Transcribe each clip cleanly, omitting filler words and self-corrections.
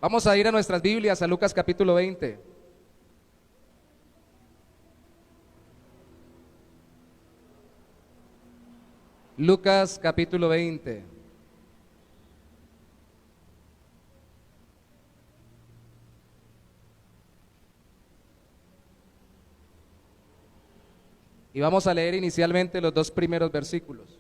Vamos a ir a nuestras Biblias, a Lucas capítulo 20. Lucas capítulo 20. Y vamos a leer inicialmente los dos primeros versículos.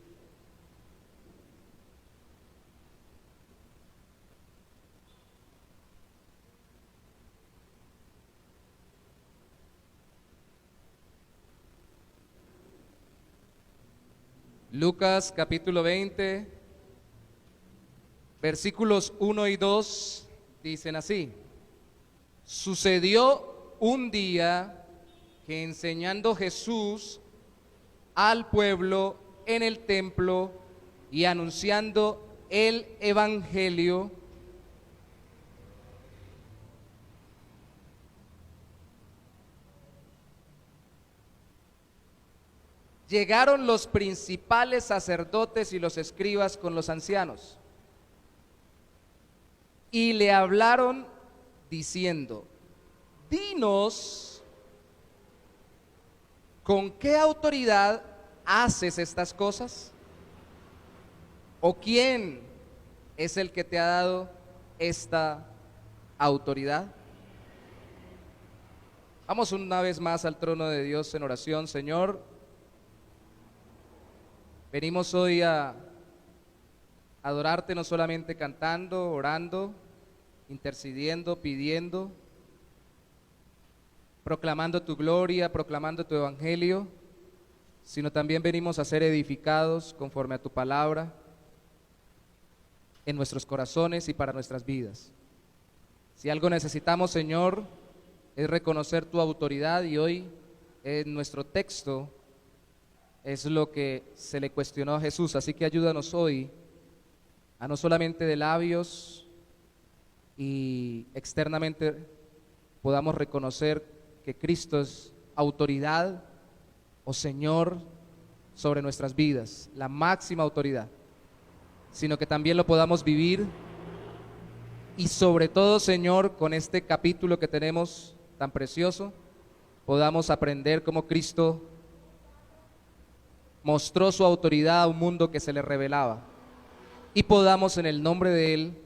Lucas capítulo 20, versículos 1 y 2 dicen así: Sucedió un día que enseñando Jesús al pueblo en el templo y anunciando el evangelio, llegaron los principales sacerdotes y los escribas con los ancianos y le hablaron diciendo: Dinos, ¿con qué autoridad haces estas cosas? ¿O quién es el que te ha dado esta autoridad? Vamos una vez más al trono de Dios en oración. Señor, venimos hoy a adorarte, no solamente cantando, orando, intercediendo, pidiendo, proclamando tu gloria, proclamando tu evangelio, sino también venimos a ser edificados conforme a tu palabra en nuestros corazones y para nuestras vidas. Si algo necesitamos, Señor, es reconocer tu autoridad, y hoy en nuestro texto es lo que se le cuestionó a Jesús. Así que ayúdanos hoy a no solamente de labios y externamente podamos reconocer que Cristo es autoridad o Señor sobre nuestras vidas, la máxima autoridad, sino que también lo podamos vivir. Y sobre todo, Señor, con este capítulo que tenemos tan precioso, podamos aprender cómo Cristo mostró su autoridad a un mundo que se le revelaba, y podamos en el nombre de Él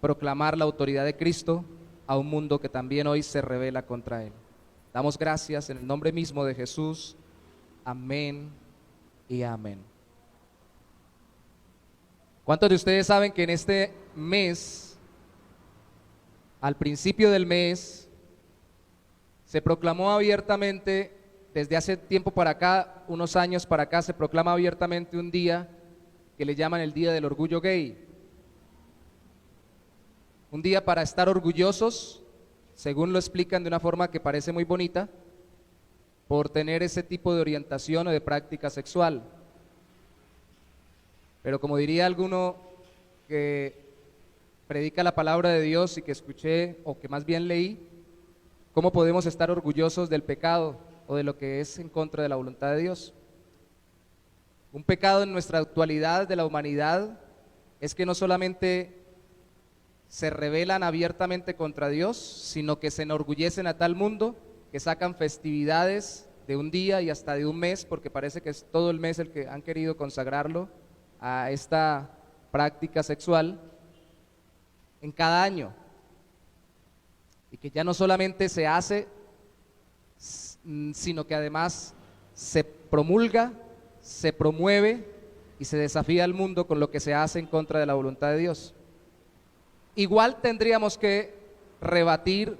proclamar la autoridad de Cristo a un mundo que también hoy se revela contra Él. Damos gracias en el nombre mismo de Jesús. Amén y amén. ¿Cuántos de ustedes saben que en este mes, al principio del mes, se proclamó abiertamente, desde hace tiempo para acá, unos años para acá, se proclama abiertamente un día que le llaman el Día del Orgullo Gay? Un día para estar orgullosos, según lo explican de una forma que parece muy bonita, por tener ese tipo de orientación o de práctica sexual. Pero como diría alguno que predica la palabra de Dios y que escuché, o que más bien leí, ¿cómo podemos estar orgullosos del pecado o de lo que es en contra de la voluntad de Dios? Un pecado en nuestra actualidad de la humanidad es que no solamente se rebelan abiertamente contra Dios, sino que se enorgullecen a tal mundo que sacan festividades de un día y hasta de un mes, porque parece que es todo el mes el que han querido consagrarlo a esta práctica sexual en cada año, y que ya no solamente se hace, sino que además se promulga, se promueve y se desafía al mundo con lo que se hace en contra de la voluntad de Dios. Igual tendríamos que rebatir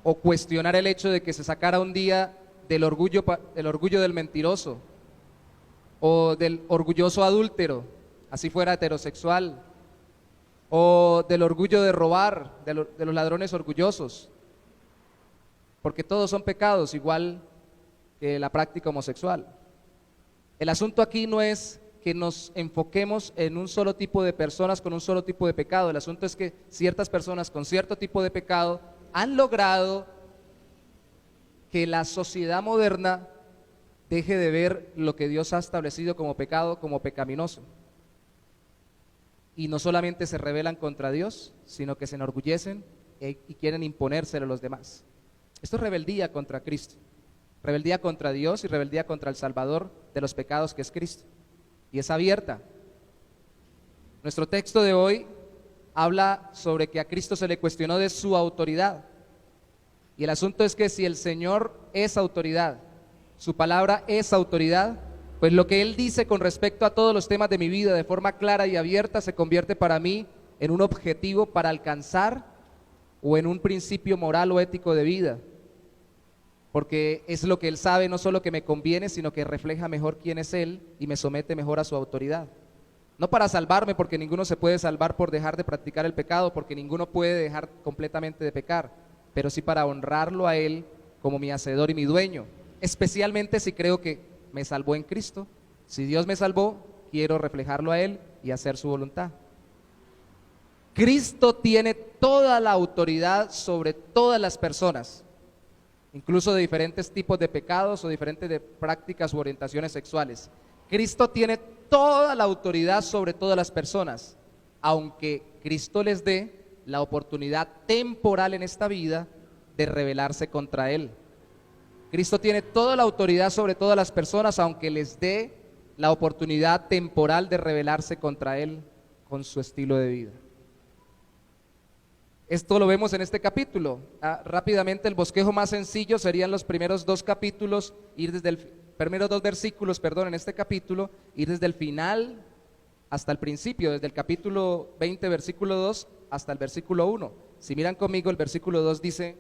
o cuestionar el hecho de que se sacara un día del orgullo del mentiroso, o del orgulloso adúltero, así fuera heterosexual, o del orgullo de robar, de los ladrones orgullosos, porque todos son pecados, igual que la práctica homosexual. El asunto aquí no es que nos enfoquemos en un solo tipo de personas con un solo tipo de pecado. El asunto es que ciertas personas con cierto tipo de pecado han logrado que la sociedad moderna deje de ver lo que Dios ha establecido como pecado, como pecaminoso. y no solamente se rebelan contra Dios, sino que se enorgullecen y quieren imponérselo a los demás. Esto es rebeldía contra Cristo, rebeldía contra Dios y rebeldía contra el Salvador de los pecados que es Cristo, y es abierta. Nuestro texto de hoy habla sobre que a Cristo se le cuestionó de su autoridad, y el asunto es que si el Señor es autoridad, su palabra es autoridad, pues lo que Él dice con respecto a todos los temas de mi vida de forma clara y abierta se convierte para mí en un objetivo para alcanzar o en un principio moral o ético de vida, porque es lo que Él sabe, no solo que me conviene, sino que refleja mejor quién es Él y me somete mejor a su autoridad. No para salvarme, porque ninguno se puede salvar por dejar de practicar el pecado, porque ninguno puede dejar completamente de pecar, pero sí para honrarlo a Él como mi hacedor y mi dueño, especialmente si creo que me salvó en Cristo. Si Dios me salvó, quiero reflejarlo a Él y hacer su voluntad. Cristo tiene toda la autoridad sobre todas las personas, incluso de diferentes tipos de pecados o diferentes de prácticas u orientaciones sexuales. Cristo tiene toda la autoridad sobre todas las personas, aunque Cristo les dé la oportunidad temporal en esta vida de rebelarse contra Él. Cristo tiene toda la autoridad sobre todas las personas, aunque les dé la oportunidad temporal de rebelarse contra Él con su estilo de vida. Esto lo vemos en este capítulo. Rápidamente, el bosquejo más sencillo serían los primeros dos capítulos, ir desde primeros dos versículos, en este capítulo, ir desde el final hasta el principio, desde el capítulo 20, versículo 2, hasta el versículo 1. Si miran conmigo, el versículo 2 dice: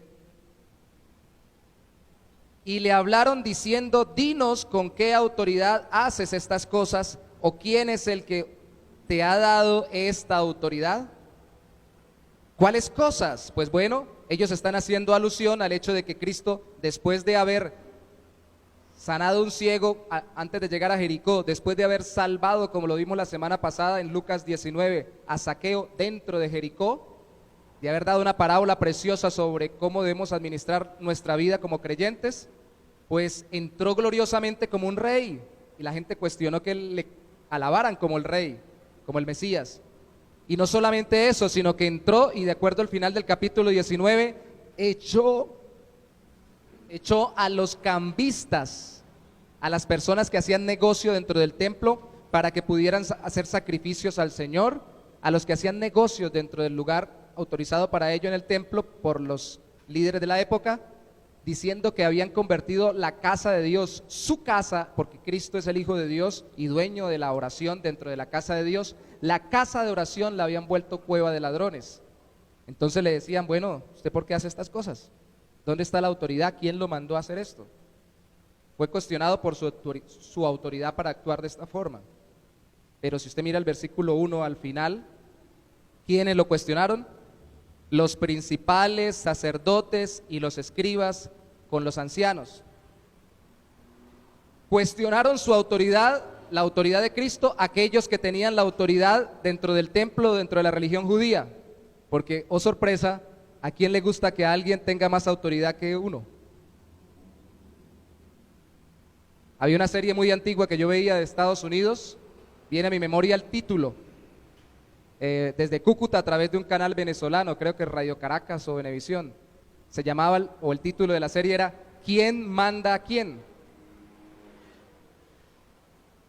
y le hablaron diciendo, dinos con qué autoridad haces estas cosas, o quién es el que te ha dado esta autoridad. ¿Cuáles cosas? Pues bueno, ellos están haciendo alusión al hecho de que Cristo, después de haber sanado a un ciego antes de llegar a Jericó, después de haber salvado, como lo vimos la semana pasada en Lucas 19, a Zaqueo dentro de Jericó, de haber dado una parábola preciosa sobre cómo debemos administrar nuestra vida como creyentes, pues entró gloriosamente como un rey, y la gente cuestionó que le alabaran como el rey, como el Mesías. Y no solamente eso, sino que entró y de acuerdo al final del capítulo 19, echó a los cambistas, a las personas que hacían negocio dentro del templo para que pudieran hacer sacrificios al Señor, a los que hacían negocios dentro del lugar autorizado para ello en el templo por los líderes de la época, diciendo que habían convertido la casa de Dios, su casa, porque Cristo es el Hijo de Dios y dueño de la oración dentro de la casa de Dios, la casa de oración la habían vuelto cueva de ladrones. Entonces le decían, bueno, ¿usted por qué hace estas cosas? ¿Dónde está la autoridad? ¿Quién lo mandó a hacer esto? Fue cuestionado por su autoridad para actuar de esta forma. Pero si usted mira el versículo 1 al final, ¿quiénes lo cuestionaron? Los principales sacerdotes y los escribas con los ancianos. Cuestionaron su autoridad, la autoridad de Cristo, aquellos que tenían la autoridad dentro del templo, dentro de la religión judía. Porque, oh sorpresa, ¿a quién le gusta que alguien tenga más autoridad que uno? Había una serie muy antigua que yo veía de Estados Unidos, viene a mi memoria el título, desde Cúcuta a través de un canal venezolano, creo que Radio Caracas o Venevisión, se llamaba, o el título de la serie era ¿Quién manda a quién?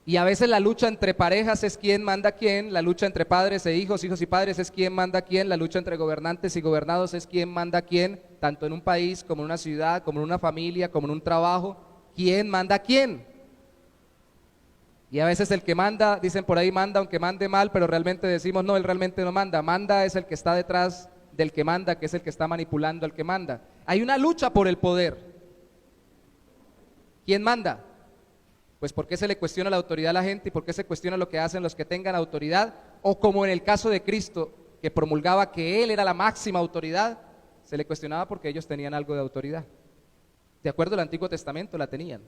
Y a veces la lucha entre parejas es quién manda a quién, la lucha entre padres e hijos, hijos y padres es quién manda a quién, la lucha entre gobernantes y gobernados es quién manda a quién, tanto en un país como en una ciudad, como en una familia, como en un trabajo, quién manda a quién. Y a veces el que manda, dicen por ahí manda aunque mande mal, pero realmente decimos no, él realmente no manda, manda es el que está detrás del que manda, que es el que está manipulando al que manda. Hay una lucha por el poder. ¿Quién manda? Pues ¿por qué se le cuestiona la autoridad a la gente y por qué se cuestiona lo que hacen los que tengan autoridad? O como en el caso de Cristo, que promulgaba que Él era la máxima autoridad, se le cuestionaba porque ellos tenían algo de autoridad. De acuerdo al Antiguo Testamento la tenían.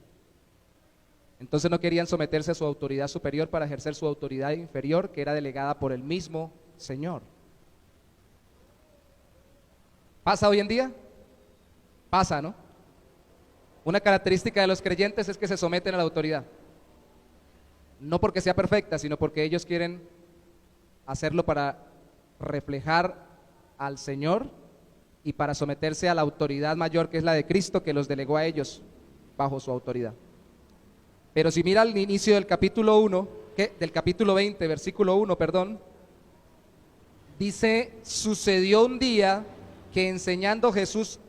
Entonces no querían someterse a su autoridad superior para ejercer su autoridad inferior, que era delegada por el mismo Señor. ¿Pasa hoy en día? Pasa, ¿no? Una característica de los creyentes es que se someten a la autoridad. No porque sea perfecta, sino porque ellos quieren hacerlo para reflejar al Señor y para someterse a la autoridad mayor que es la de Cristo, que los delegó a ellos bajo su autoridad. Pero si mira al inicio del capítulo 1, del capítulo 20, versículo 1, perdón, dice: sucedió un día que enseñando Jesús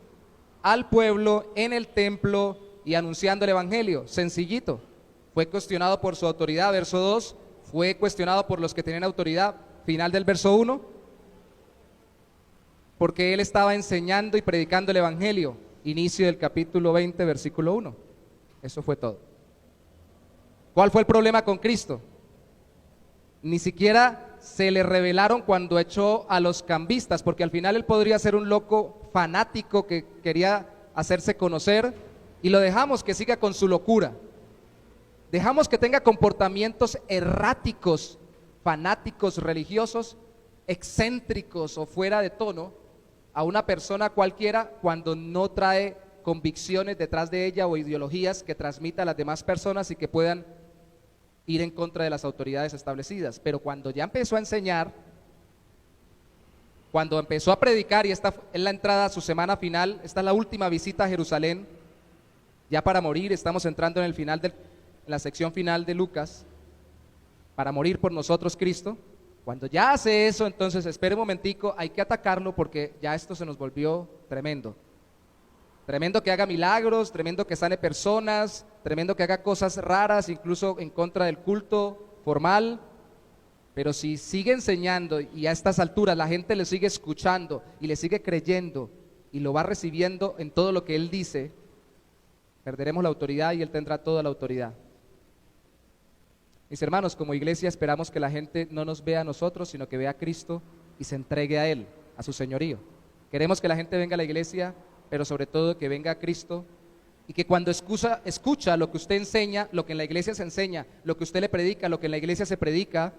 al pueblo en el templo y anunciando el evangelio, sencillito, fue cuestionado por su autoridad, verso 2, fue cuestionado por los que tenían autoridad, final del verso 1, porque él estaba enseñando y predicando el evangelio, inicio del capítulo 20, versículo 1. Eso fue todo. ¿Cuál fue el problema con Cristo? Ni siquiera se le revelaron cuando echó a los cambistas, porque al final él podría ser un loco fanático que quería hacerse conocer, y lo dejamos que siga con su locura. Dejamos que tenga comportamientos erráticos, fanáticos, religiosos, excéntricos o fuera de tono a una persona cualquiera cuando no trae convicciones detrás de ella o ideologías que transmita a las demás personas y que puedan ir en contra de las autoridades establecidas. Pero cuando ya empezó a enseñar, cuando empezó a predicar, y esta es la entrada a su semana final, esta es la última visita a Jerusalén, ya para morir, estamos entrando en el final en la sección final de Lucas, para morir por nosotros Cristo. Cuando ya hace eso, entonces espere un momentico, hay que atacarlo porque ya esto se nos volvió tremendo. Tremendo que haga milagros, tremendo que sane personas, tremendo que haga cosas raras, incluso en contra del culto formal. Pero si sigue enseñando y a estas alturas la gente le sigue escuchando y le sigue creyendo y lo va recibiendo en todo lo que él dice, perderemos la autoridad y él tendrá toda la autoridad. Mis hermanos, como iglesia esperamos que la gente no nos vea a nosotros, sino que vea a Cristo y se entregue a Él, a su señorío. Queremos que la gente venga a la iglesia, pero sobre todo que venga a Cristo, y que cuando escucha lo que usted enseña, lo que en la iglesia se enseña, lo que usted le predica, lo que en la iglesia se predica,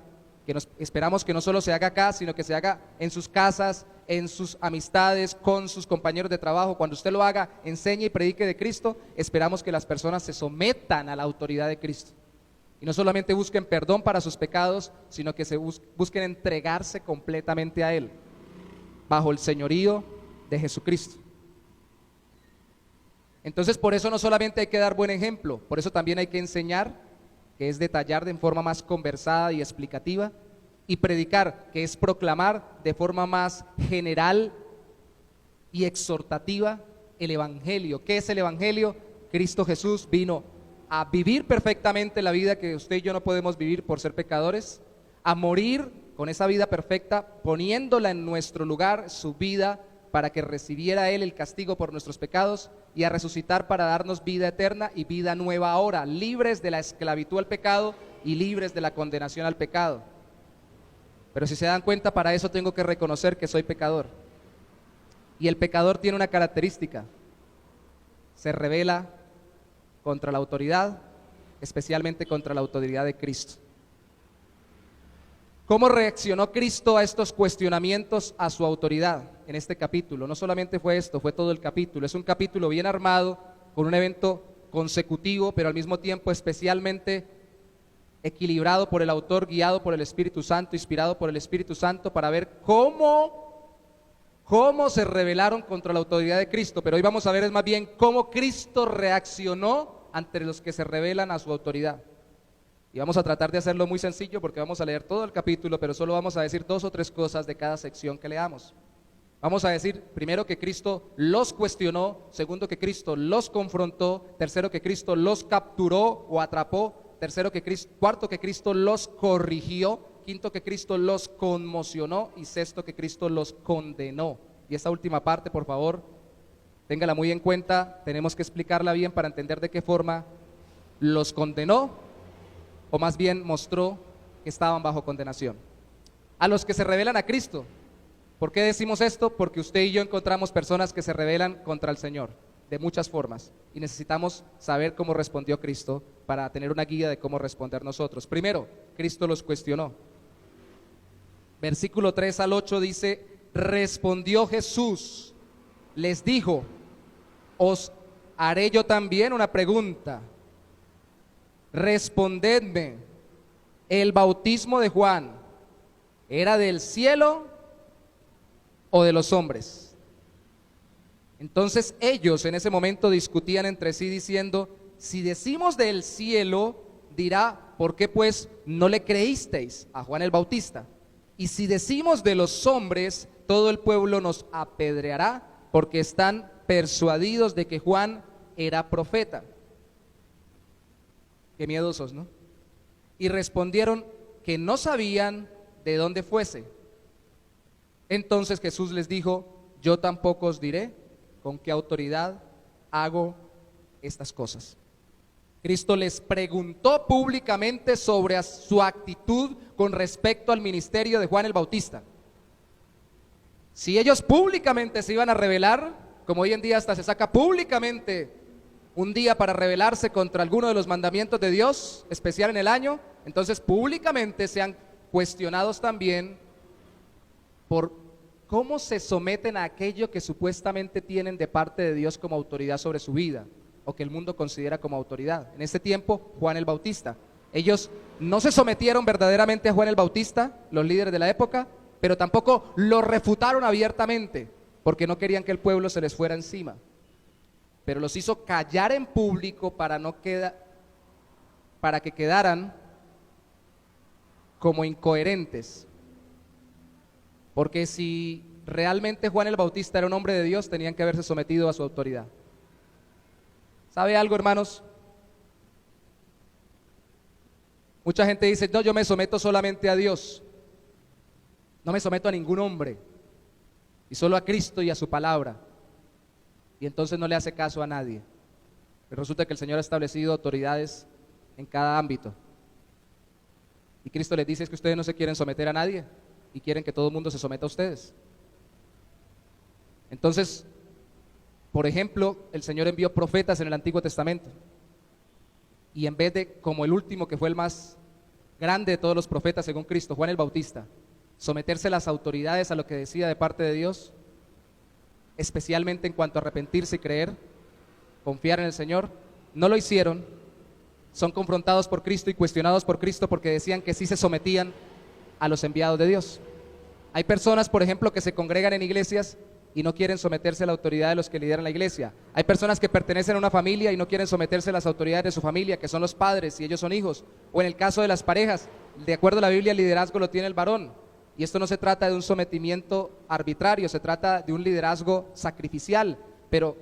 esperamos que no solo se haga acá, sino que se haga en sus casas, en sus amistades, con sus compañeros de trabajo. Cuando usted lo haga, enseñe y predique de Cristo, esperamos que las personas se sometan a la autoridad de Cristo. Y no solamente busquen perdón para sus pecados, sino que busquen entregarse completamente a Él, bajo el señorío de Jesucristo. Entonces, por eso no solamente hay que dar buen ejemplo, por eso también hay que enseñar, que es detallar de forma más conversada y explicativa, y predicar, que es proclamar de forma más general y exhortativa el evangelio. ¿Qué es el evangelio? Cristo Jesús vino a vivir perfectamente la vida que usted y yo no podemos vivir por ser pecadores, a morir con esa vida perfecta, poniéndola en nuestro lugar, su vida, para que recibiera Él el castigo por nuestros pecados, y a resucitar para darnos vida eterna y vida nueva ahora, libres de la esclavitud al pecado y libres de la condenación al pecado. Pero si se dan cuenta, para eso tengo que reconocer que soy pecador. Y el pecador tiene una característica: se rebela contra la autoridad, especialmente contra la autoridad de Cristo. ¿Cómo reaccionó Cristo a estos cuestionamientos a su autoridad en este capítulo? No solamente fue esto, fue todo el capítulo. Es un capítulo bien armado, con un evento consecutivo, pero al mismo tiempo especialmente equilibrado por el autor, guiado por el Espíritu Santo, inspirado por el Espíritu Santo, para ver cómo se rebelaron contra la autoridad de Cristo. Pero hoy vamos a ver es más bien cómo Cristo reaccionó ante los que se rebelan a su autoridad. Y vamos a tratar de hacerlo muy sencillo, porque vamos a leer todo el capítulo, pero solo vamos a decir 2 o 3 cosas de cada sección que leamos. Vamos a decir, primero, que Cristo los cuestionó; segundo, que Cristo los confrontó; tercero, que Cristo los capturó o atrapó; cuarto, que Cristo los corrigió; quinto, que Cristo los conmocionó; y sexto, que Cristo los condenó. Y esta última parte, por favor, téngala muy en cuenta, tenemos que explicarla bien para entender de qué forma los condenó, o más bien mostró que estaban bajo condenación. A los que se rebelan a Cristo. ¿Por qué decimos esto? Porque usted y yo encontramos personas que se rebelan contra el Señor de muchas formas, y necesitamos saber cómo respondió Cristo para tener una guía de cómo responder nosotros. Primero, Cristo los cuestionó. Versículo 3 al 8 dice: respondió Jesús, les dijo: os haré yo también una pregunta. Respondedme, el bautismo de Juan, ¿Era del cielo o de los hombres? Entonces ellos en ese momento discutían entre sí diciendo, si decimos del cielo, dirá, ¿por qué pues no le creísteis a Juan el Bautista? Y si decimos de los hombres, todo el pueblo nos apedreará, porque están persuadidos de que Juan era profeta. Qué miedosos, ¿no? Y respondieron que no sabían de dónde fuese. Entonces Jesús les dijo, yo tampoco os diré con qué autoridad hago estas cosas. Cristo les preguntó públicamente sobre su actitud con respecto al ministerio de Juan el Bautista. Si ellos públicamente se iban a rebelar, como hoy en día hasta se saca públicamente un día para rebelarse contra alguno de los mandamientos de Dios, especial en el año, entonces públicamente sean cuestionados también por cómo se someten a aquello que supuestamente tienen de parte de Dios como autoridad sobre su vida, o que el mundo considera como autoridad. En este tiempo, Juan el Bautista. Ellos no se sometieron verdaderamente a Juan el Bautista, los líderes de la época, pero tampoco lo refutaron abiertamente, porque no querían que el pueblo se les fuera encima. Pero los hizo callar en público para que quedaran como incoherentes. Porque si realmente Juan el Bautista era un hombre de Dios, tenían que haberse sometido a su autoridad. ¿Sabe algo, hermanos? Mucha gente dice, no, yo me someto solamente a Dios. No me someto a ningún hombre. Y solo a Cristo y a su palabra. Y entonces no le hace caso a nadie. Pero resulta que el Señor ha establecido autoridades en cada ámbito. Y Cristo les dice, es que ustedes no se quieren someter a nadie y quieren que todo el mundo se someta a ustedes. Entonces, por ejemplo, el Señor envió profetas en el Antiguo Testamento. Y en vez de, como el último que fue el más grande de todos los profetas según Cristo, Juan el Bautista, someterse a las autoridades a lo que decía de parte de Dios, especialmente en cuanto a arrepentirse y creer, confiar en el Señor, no lo hicieron. Son confrontados por Cristo y cuestionados por Cristo porque decían que sí se sometían a los enviados de Dios. Hay personas, por ejemplo, que se congregan en iglesias y no quieren someterse a la autoridad de los que lideran la iglesia. Hay personas que pertenecen a una familia y no quieren someterse a las autoridades de su familia, que son los padres y ellos son hijos. O en el caso de las parejas, de acuerdo a la Biblia, el liderazgo lo tiene el varón. Y esto no se trata de un sometimiento arbitrario, se trata de un liderazgo sacrificial. Pero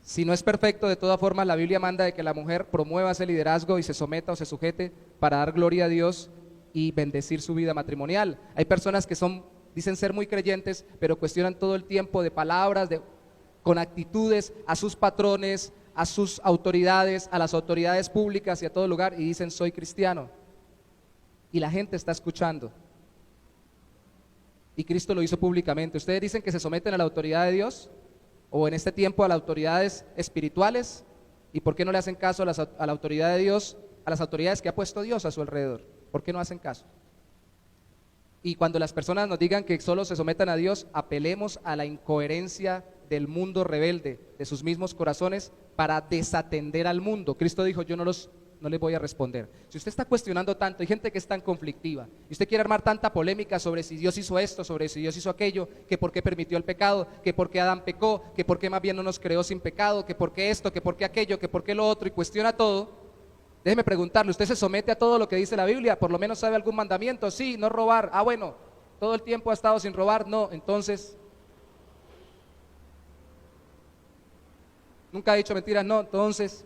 si no es perfecto, de todas formas la Biblia manda de que la mujer promueva ese liderazgo y se someta o se sujete para dar gloria a Dios y bendecir su vida matrimonial. Hay personas que dicen ser muy creyentes, pero cuestionan todo el tiempo de palabras, con actitudes a sus patrones, a sus autoridades, a las autoridades públicas y a todo lugar, y dicen soy cristiano. Y la gente está escuchando. Y Cristo lo hizo públicamente. ¿Ustedes dicen que se someten a la autoridad de Dios? ¿O en este tiempo a las autoridades espirituales? ¿Y por qué no le hacen caso a la autoridad de Dios, a las autoridades que ha puesto Dios a su alrededor? ¿Por qué no hacen caso? Y cuando las personas nos digan que solo se sometan a Dios, apelemos a la incoherencia del mundo rebelde, de sus mismos corazones, para desatender al mundo. Cristo dijo, yo no les voy a responder. Si usted está cuestionando tanto, hay gente que es tan conflictiva, y usted quiere armar tanta polémica sobre si Dios hizo esto, sobre si Dios hizo aquello, que por qué permitió el pecado, que por qué Adán pecó, que por qué más bien no nos creó sin pecado, que por qué esto, que por qué aquello, que por qué lo otro, y cuestiona todo. Déjeme preguntarle, ¿usted se somete a todo lo que dice la Biblia? ¿Por lo menos sabe algún mandamiento? Sí, no robar. Ah, bueno, todo el tiempo ha estado sin robar. No, entonces, nunca ha dicho mentiras. No, entonces,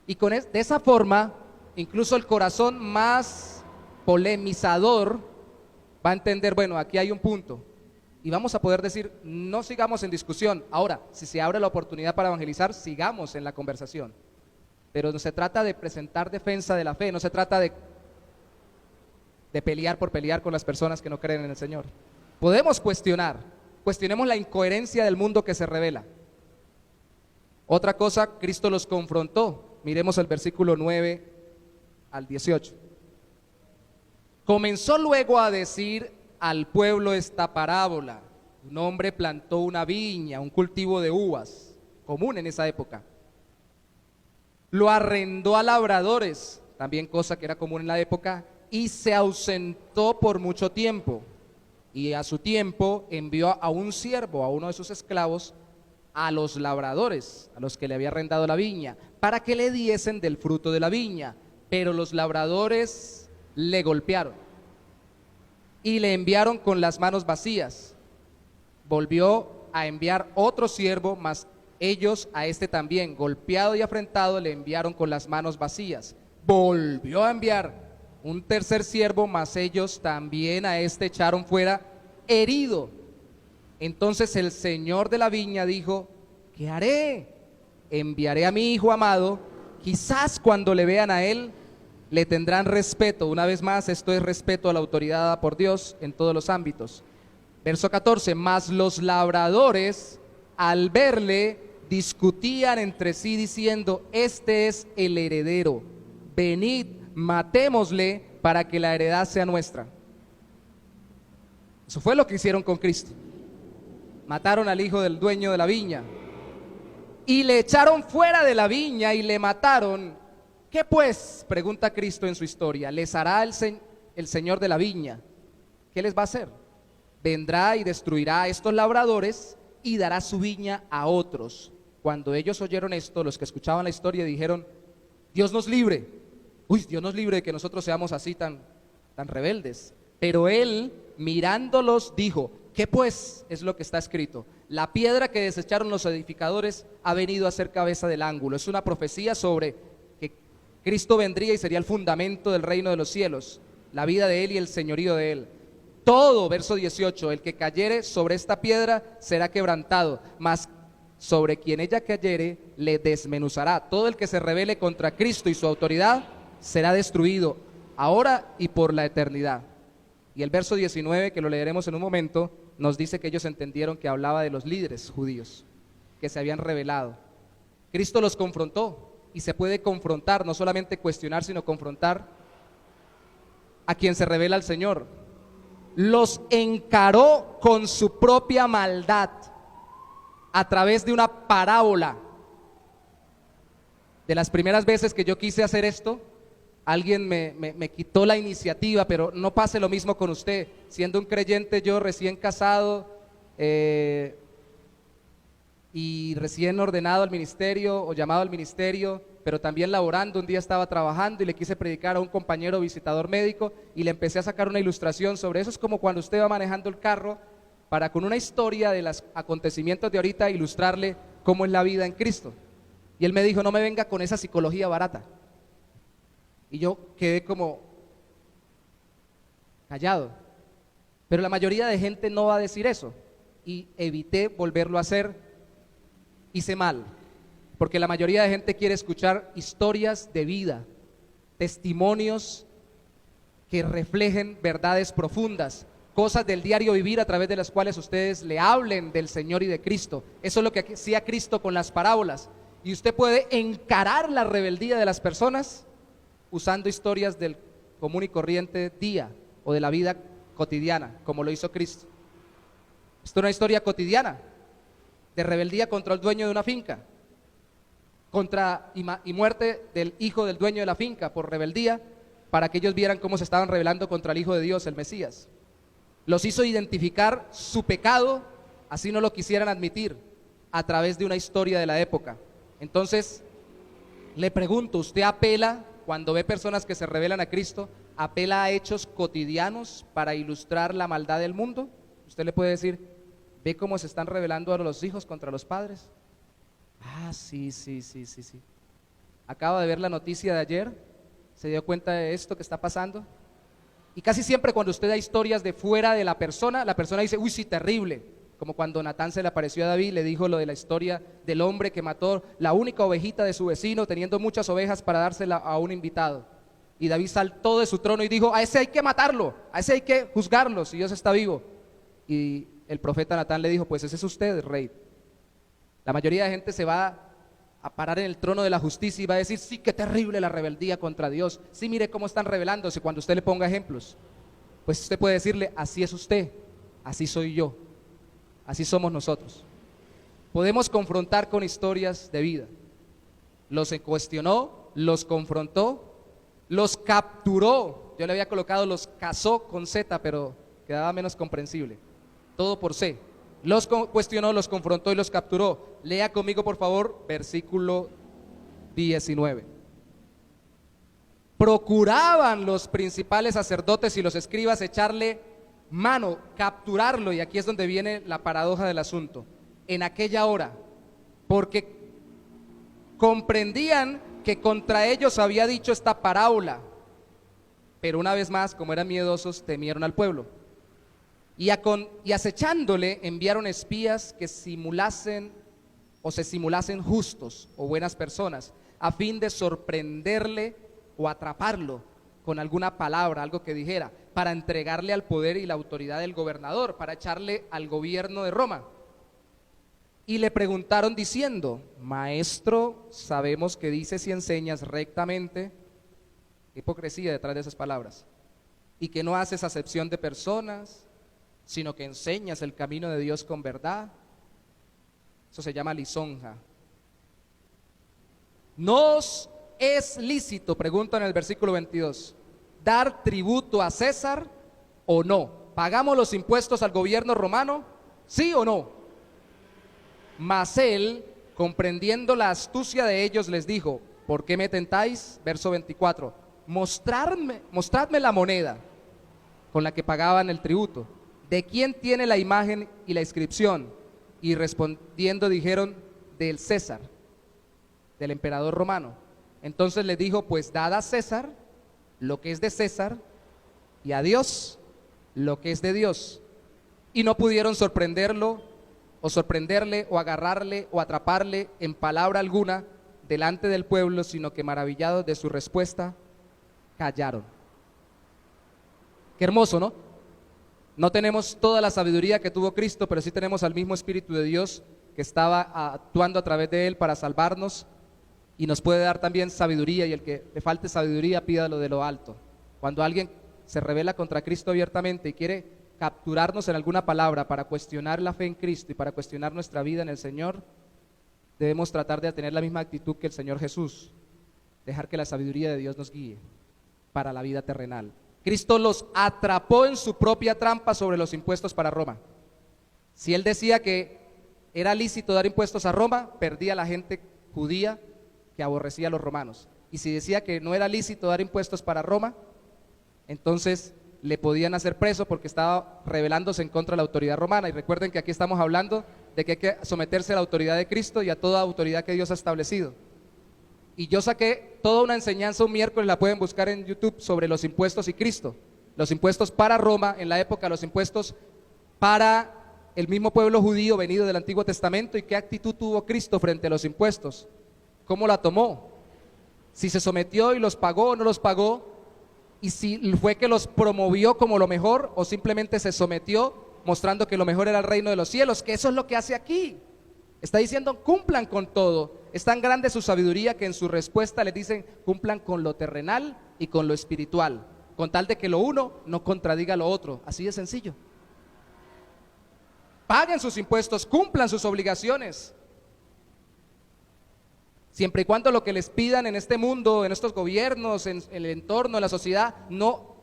y de esa forma, incluso el corazón más polemizador va a entender, bueno, aquí hay un punto. Y vamos a poder decir, no sigamos en discusión. Ahora, si se abre la oportunidad para evangelizar, sigamos en la conversación. Pero no se trata de presentar defensa de la fe, no se trata de pelear por pelear con las personas que no creen en el Señor. Podemos cuestionemos la incoherencia del mundo que se revela. Otra cosa, Cristo los confrontó. Miremos el versículo 9 al 18. Comenzó luego a decir al pueblo esta parábola. Un hombre plantó una viña, un cultivo de uvas, común en esa época. Lo arrendó a labradores, también cosa que era común en la época, y se ausentó por mucho tiempo. Y a su tiempo envió a un siervo, a uno de sus esclavos, a los labradores, a los que le había arrendado la viña, para que le diesen del fruto de la viña. Pero los labradores le golpearon y le enviaron con las manos vacías. Volvió a enviar otro siervo, mas ellos a este también, golpeado y afrentado, le enviaron con las manos vacías. Volvió a enviar un tercer siervo, mas ellos también a este echaron fuera herido. Entonces el señor de la viña dijo: ¿qué haré? Enviaré a mi hijo amado, quizás cuando le vean a él le tendrán respeto. Una vez más, esto es respeto a la autoridad dada por Dios en todos los ámbitos. Verso 14, mas los labradores al verle discutían entre sí diciendo: este es el heredero, venid, matémosle para que la heredad sea nuestra. Eso fue lo que hicieron con Cristo. Mataron al hijo del dueño de la viña y le echaron fuera de la viña y le mataron. ¿Qué pues? Pregunta Cristo en su historia. ¿Les hará el Señor de la viña? ¿Qué les va a hacer? Vendrá y destruirá a estos labradores y dará su viña a otros. Cuando ellos oyeron esto, los que escuchaban la historia dijeron: Dios nos libre. Uy, Dios nos libre de que nosotros seamos así tan rebeldes. Pero él, mirándolos, dijo: ¿qué pues es lo que está escrito? La piedra que desecharon los edificadores ha venido a ser cabeza del ángulo. Es una profecía sobre que Cristo vendría y sería el fundamento del reino de los cielos, la vida de él y el señorío de él. Todo, verso 18, el que cayere sobre esta piedra será quebrantado, mas sobre quien ella cayere le desmenuzará. Todo el que se rebele contra Cristo y su autoridad será destruido, ahora y por la eternidad. Y el verso 19, que lo leeremos en un momento, nos dice que ellos entendieron que hablaba de los líderes judíos que se habían rebelado. Cristo los confrontó, y se puede confrontar, no solamente cuestionar, sino confrontar a quien se rebela al Señor. Los encaró con su propia maldad a través de una parábola. De las primeras veces que yo quise hacer esto, alguien me quitó la iniciativa, pero no pase lo mismo con usted. Siendo un creyente, yo recién casado y recién ordenado al ministerio o llamado al ministerio, pero también laborando, un día estaba trabajando y le quise predicar a un compañero visitador médico y le empecé a sacar una ilustración sobre eso. Es como cuando usted va manejando el carro para, con una historia de los acontecimientos de ahorita, ilustrarle cómo es la vida en Cristo. Y él me dijo: no me venga con esa psicología barata. Y yo quedé como callado. Pero la mayoría de gente no va a decir eso, y evité volverlo a hacer. Hice mal, porque la mayoría de gente quiere escuchar historias de vida, testimonios que reflejen verdades profundas, cosas del diario vivir a través de las cuales ustedes le hablen del Señor y de Cristo. Eso es lo que hacía Cristo con las parábolas. Y usted puede encarar la rebeldía de las personas usando historias del común y corriente día o de la vida cotidiana, como lo hizo Cristo. Esto es una historia cotidiana de rebeldía contra el dueño de una finca, y muerte del hijo del dueño de la finca por rebeldía, para que ellos vieran cómo se estaban rebelando contra el Hijo de Dios, el Mesías. Los hizo identificar su pecado, así no lo quisieran admitir, a través de una historia de la época. Entonces, le pregunto, ¿usted apela, cuando ve personas que se rebelan a Cristo, apela a hechos cotidianos para ilustrar la maldad del mundo? Usted le puede decir: ¿ve cómo se están rebelando ahora los hijos contra los padres? Ah, sí. Acaba de ver la noticia de ayer, se dio cuenta de esto que está pasando. Y casi siempre cuando usted da historias de fuera de la persona dice: uy, sí, terrible. Como cuando Natán se le apareció a David, le dijo lo de la historia del hombre que mató la única ovejita de su vecino, teniendo muchas ovejas, para dársela a un invitado. Y David saltó de su trono y dijo: a ese hay que matarlo, a ese hay que juzgarlo, si Dios está vivo. Y el profeta Natán le dijo: pues ese es usted, rey. La mayoría de gente se va a parar en el trono de la justicia y va a decir: sí, qué terrible la rebeldía contra Dios, sí, mire cómo están rebelándose, cuando usted le ponga ejemplos. Pues usted puede decirle: así es usted, así soy yo, así somos nosotros. Podemos confrontar con historias de vida. Los cuestionó, los confrontó, los capturó. Yo le había colocado los cazó con Z, pero quedaba menos comprensible. Todo por C. Los cuestionó, los confrontó y los capturó. Lea conmigo, por favor, versículo 19. Procuraban los principales sacerdotes y los escribas echarle mano, capturarlo, y aquí es donde viene la paradoja del asunto, en aquella hora, porque comprendían que contra ellos había dicho esta parábola, pero una vez más, como eran miedosos, temieron al pueblo, y acechándole enviaron espías que simulasen o se simulasen justos o buenas personas, a fin de sorprenderle o atraparlo con alguna palabra, algo que dijera, para entregarle al poder y la autoridad del gobernador, para echarle al gobierno de Roma. Y le preguntaron diciendo: Maestro, sabemos que dices y enseñas rectamente. Hipocresía detrás de esas palabras. Y que no haces acepción de personas, sino que enseñas el camino de Dios con verdad. Eso se llama lisonja. ¿Nos es lícito, pregunta en el versículo 22, dar tributo a César o no? ¿Pagamos los impuestos al gobierno romano? ¿Sí o no? Mas él, comprendiendo la astucia de ellos, les dijo: ¿por qué me tentáis? Verso 24, mostradme la moneda con la que pagaban el tributo. ¿De quién tiene la imagen y la inscripción? Y respondiendo dijeron: del César, del emperador romano. Entonces le dijo: pues dad a César lo que es de César, y a Dios lo que es de Dios. Y no pudieron sorprenderlo, o sorprenderle, o agarrarle, o atraparle en palabra alguna delante del pueblo, sino que maravillados de su respuesta, callaron. Qué hermoso, ¿no? No tenemos toda la sabiduría que tuvo Cristo, pero sí tenemos al mismo Espíritu de Dios que estaba actuando a través de Él para salvarnos, y nos puede dar también sabiduría, y el que le falte sabiduría, pídalo de lo alto. Cuando alguien se rebela contra Cristo abiertamente y quiere capturarnos en alguna palabra para cuestionar la fe en Cristo y para cuestionar nuestra vida en el Señor, debemos tratar de tener la misma actitud que el Señor Jesús, dejar que la sabiduría de Dios nos guíe para la vida terrenal. Cristo los atrapó en su propia trampa sobre los impuestos para Roma. Si Él decía que era lícito dar impuestos a Roma, perdía a la gente judía que aborrecía a los romanos. Y si decía que no era lícito dar impuestos para Roma, entonces le podían hacer preso porque estaba rebelándose en contra de la autoridad romana. Y recuerden que aquí estamos hablando de que hay que someterse a la autoridad de Cristo y a toda autoridad que Dios ha establecido. Y yo saqué toda una enseñanza un miércoles, la pueden buscar en YouTube, sobre los impuestos y Cristo. Los impuestos para Roma en la época, los impuestos para el mismo pueblo judío venido del Antiguo Testamento, y qué actitud tuvo Cristo frente a los impuestos. ¿Cómo la tomó? Si se sometió y los pagó o no los pagó, y si fue que los promovió como lo mejor o simplemente se sometió mostrando que lo mejor era el reino de los cielos, que eso es lo que hace aquí. Está diciendo: cumplan con todo. Es tan grande su sabiduría que en su respuesta les dicen: cumplan con lo terrenal y con lo espiritual, con tal de que lo uno no contradiga lo otro. Así de sencillo. Paguen sus impuestos, cumplan sus obligaciones, siempre y cuando lo que les pidan en este mundo, en estos gobiernos, en el entorno, en la sociedad, no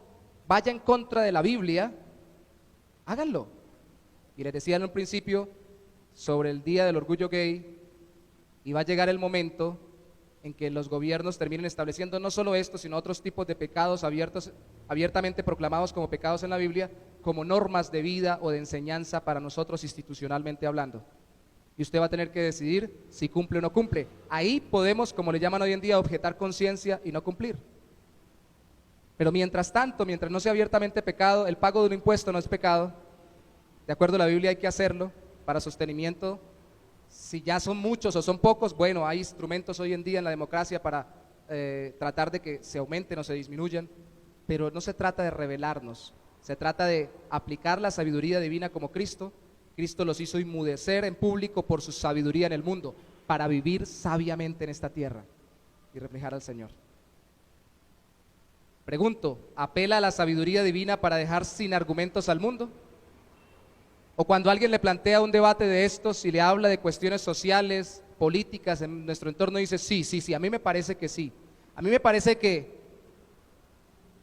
vaya en contra de la Biblia, háganlo. Y les decía en un principio sobre el día del orgullo gay, y va a llegar el momento en que los gobiernos terminen estableciendo no solo esto, sino otros tipos de pecados abiertamente proclamados como pecados en la Biblia, como normas de vida o de enseñanza para nosotros institucionalmente hablando. Y usted va a tener que decidir si cumple o no cumple. Ahí podemos, como le llaman hoy en día, objetar conciencia y no cumplir. Pero mientras tanto, mientras no sea abiertamente pecado, el pago de un impuesto no es pecado. De acuerdo a la Biblia hay que hacerlo para sostenimiento. Si ya son muchos o son pocos, bueno, hay instrumentos hoy en día en la democracia para tratar de que se aumenten o se disminuyan. Pero no se trata de rebelarnos, se trata de aplicar la sabiduría divina como Cristo. Cristo los hizo inmudecer en público por su sabiduría en el mundo, para vivir sabiamente en esta tierra y reflejar al Señor. Pregunto: ¿apela a la sabiduría divina para dejar sin argumentos al mundo? O cuando alguien le plantea un debate de estos y le habla de cuestiones sociales, políticas en nuestro entorno, dice: sí, a mí me parece que sí. A mí me parece que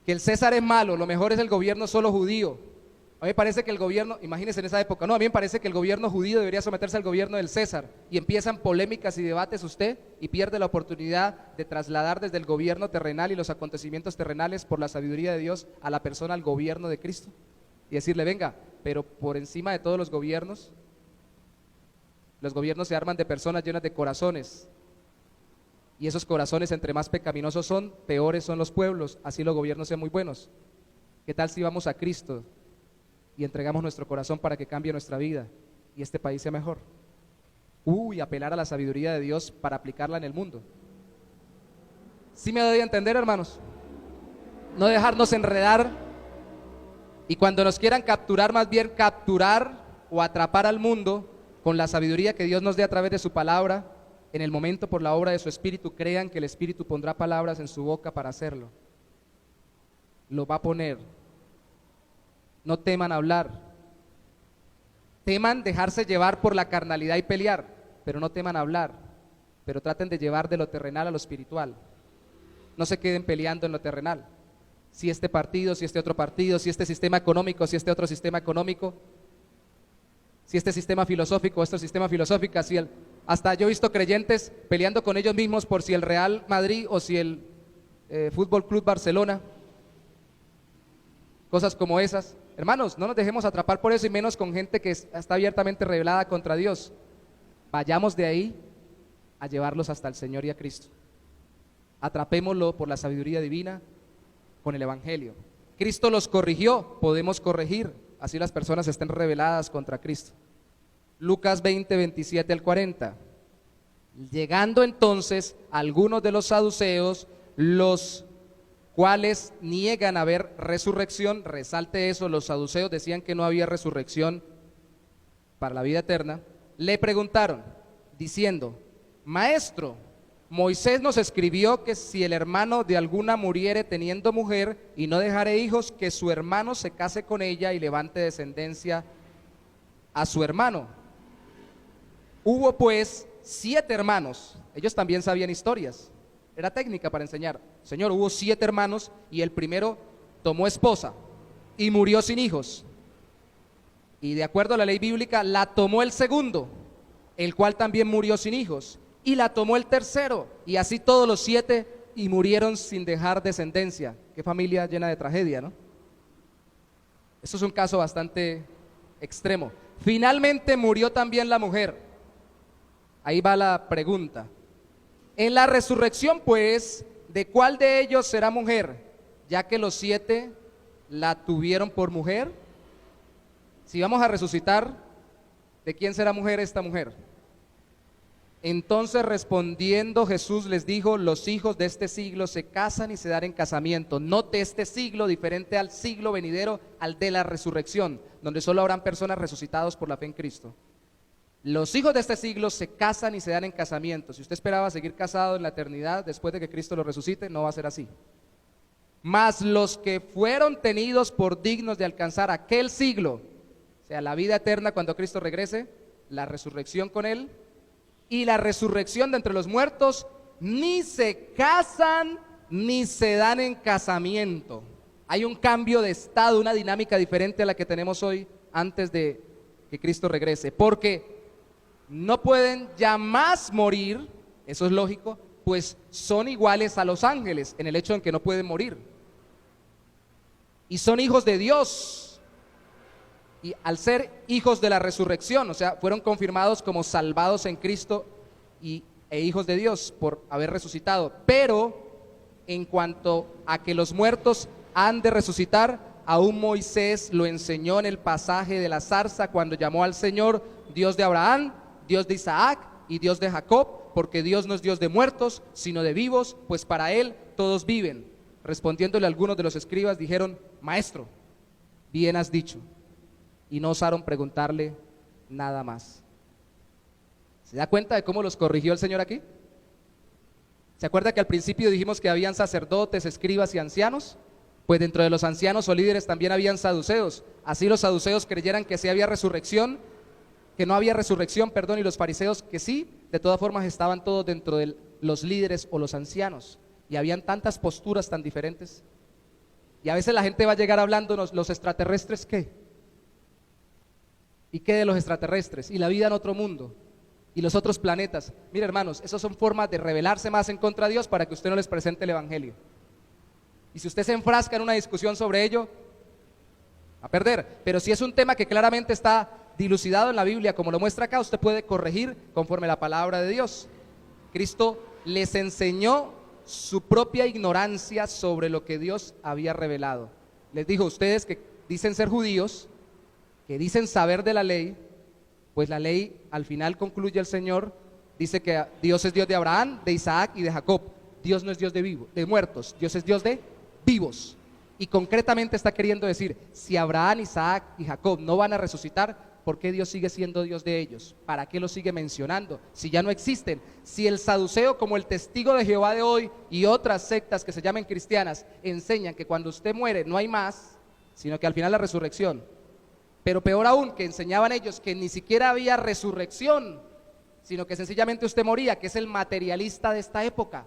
que el César es malo, lo mejor es el gobierno solo judío. A mí me parece que el gobierno, imagínense en esa época, no, a mí me parece que el gobierno judío debería someterse al gobierno del César, y empiezan polémicas y debates usted y pierde la oportunidad de trasladar desde el gobierno terrenal y los acontecimientos terrenales por la sabiduría de Dios a la persona, al gobierno de Cristo, y decirle, venga, pero por encima de todos los gobiernos se arman de personas llenas de corazones, y esos corazones entre más pecaminosos son, peores son los pueblos, así los gobiernos sean muy buenos. ¿Qué tal si vamos a Cristo y entregamos nuestro corazón para que cambie nuestra vida y este país sea mejor? Y apelar a la sabiduría de Dios para aplicarla en el mundo. ¿Sí me doy a entender, hermanos? No dejarnos enredar, y cuando nos quieran capturar, más bien capturar o atrapar al mundo con la sabiduría que Dios nos dé a través de su palabra, en el momento por la obra de su Espíritu. Crean que el Espíritu pondrá palabras en su boca para hacerlo. Lo va a poner. No teman hablar. Teman dejarse llevar por la carnalidad y pelear, pero no teman hablar. Pero traten de llevar de lo terrenal a lo espiritual. No se queden peleando en lo terrenal. Si este partido, si este otro partido, si este sistema económico, si este otro sistema económico, si este sistema filosófico, este sistema filosófico, hasta yo he visto creyentes peleando con ellos mismos por si el Real Madrid o si el Fútbol Club Barcelona, cosas como esas. Hermanos, no nos dejemos atrapar por eso, y menos con gente que está abiertamente rebelada contra Dios. Vayamos de ahí a llevarlos hasta el Señor y a Cristo. Atrapémoslo por la sabiduría divina con el Evangelio. Cristo los corrigió, podemos corregir, así las personas estén rebeladas contra Cristo. Lucas 20, 27 al 40. Llegando entonces algunos de los saduceos, los cuales niegan haber resurrección, resalte eso, los saduceos decían que no había resurrección para la vida eterna, le preguntaron, diciendo, Maestro, Moisés nos escribió que si el hermano de alguna muriere teniendo mujer y no dejare hijos, que su hermano se case con ella y levante descendencia a su hermano. Hubo pues 7 hermanos, ellos también sabían historias, era técnica para enseñar. Señor, hubo 7 hermanos y el primero tomó esposa y murió sin hijos. Y de acuerdo a la ley bíblica, la tomó el segundo, el cual también murió sin hijos. Y la tomó el tercero, y así todos los 7, y murieron sin dejar descendencia. Qué familia llena de tragedia, ¿no? Esto es un caso bastante extremo. Finalmente murió también la mujer. Ahí va la pregunta. En la resurrección, pues, ¿de cuál de ellos será mujer? Ya que los 7 la tuvieron por mujer. Si vamos a resucitar, ¿de quién será mujer esta mujer? Entonces respondiendo Jesús les dijo, los hijos de este siglo se casan y se dan en casamiento. Note este siglo diferente al siglo venidero, al de la resurrección, donde solo habrán personas resucitadas por la fe en Cristo. Los hijos de este siglo se casan y se dan en casamiento. Si usted esperaba seguir casado en la eternidad después de que Cristo lo resucite, no va a ser así. Mas los que fueron tenidos por dignos de alcanzar aquel siglo, o sea, la vida eterna cuando Cristo regrese, la resurrección con Él y la resurrección de entre los muertos, ni se casan ni se dan en casamiento. Hay un cambio de estado, una dinámica diferente a la que tenemos hoy antes de que Cristo regrese, porque no pueden ya más morir, eso es lógico, pues son iguales a los ángeles en el hecho en que no pueden morir. Y son hijos de Dios. Y al ser hijos de la resurrección, o sea, fueron confirmados como salvados en Cristo e hijos de Dios por haber resucitado. Pero en cuanto a que los muertos han de resucitar, aún Moisés lo enseñó en el pasaje de la zarza cuando llamó al Señor Dios de Abraham, Dios de Isaac y Dios de Jacob, porque Dios no es Dios de muertos, sino de vivos, pues para Él todos viven. Respondiéndole algunos de los escribas dijeron, Maestro, bien has dicho, y no osaron preguntarle nada más. ¿Se da cuenta de cómo los corrigió el Señor aquí? ¿Se acuerda que al principio dijimos que habían sacerdotes, escribas y ancianos? Pues dentro de los ancianos o líderes también habían saduceos. Así los saduceos creyeran que sí había resurrección, que no había resurrección, perdón, y los fariseos que sí, de todas formas estaban todos dentro de los líderes o los ancianos, y habían tantas posturas tan diferentes. Y a veces la gente va a llegar hablándonos, ¿los extraterrestres qué? ¿Y qué de los extraterrestres? ¿Y la vida en otro mundo? ¿Y los otros planetas? Mire, hermanos, esas son formas de rebelarse más en contra de Dios para que usted no les presente el evangelio. Y si usted se enfrasca en una discusión sobre ello, a perder. Pero si es un tema que claramente está dilucidado en la Biblia, como lo muestra acá, usted puede corregir conforme la palabra de Dios. Cristo les enseñó su propia ignorancia sobre lo que Dios había revelado. Les dijo: ustedes que dicen ser judíos, que dicen saber de la ley, pues la ley al final, concluye el Señor, dice que Dios es Dios de Abraham, de Isaac y de Jacob. Dios no es Dios de muertos, Dios es Dios de vivos. Y concretamente está queriendo decir, si Abraham, Isaac y Jacob no van a resucitar, ¿por qué Dios sigue siendo Dios de ellos? ¿Para qué lo sigue mencionando? Si ya no existen. Si el saduceo, como el testigo de Jehová de hoy y otras sectas que se llamen cristianas, enseñan que cuando usted muere no hay más, sino que al final la resurrección. Pero peor aún, que enseñaban ellos que ni siquiera había resurrección, sino que sencillamente usted moría, que es el materialista de esta época.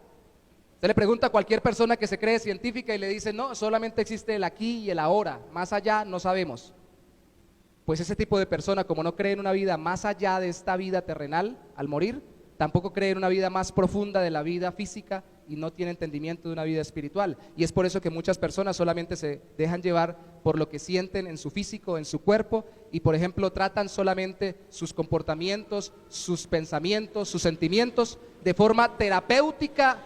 Usted le pregunta a cualquier persona que se cree científica y le dice: no, solamente existe el aquí y el ahora, más allá no sabemos. Pues ese tipo de persona, como no cree en una vida más allá de esta vida terrenal al morir, tampoco cree en una vida más profunda de la vida física y no tiene entendimiento de una vida espiritual. Y es por eso que muchas personas solamente se dejan llevar por lo que sienten en su físico, en su cuerpo, y por ejemplo tratan solamente sus comportamientos, sus pensamientos, sus sentimientos de forma terapéutica,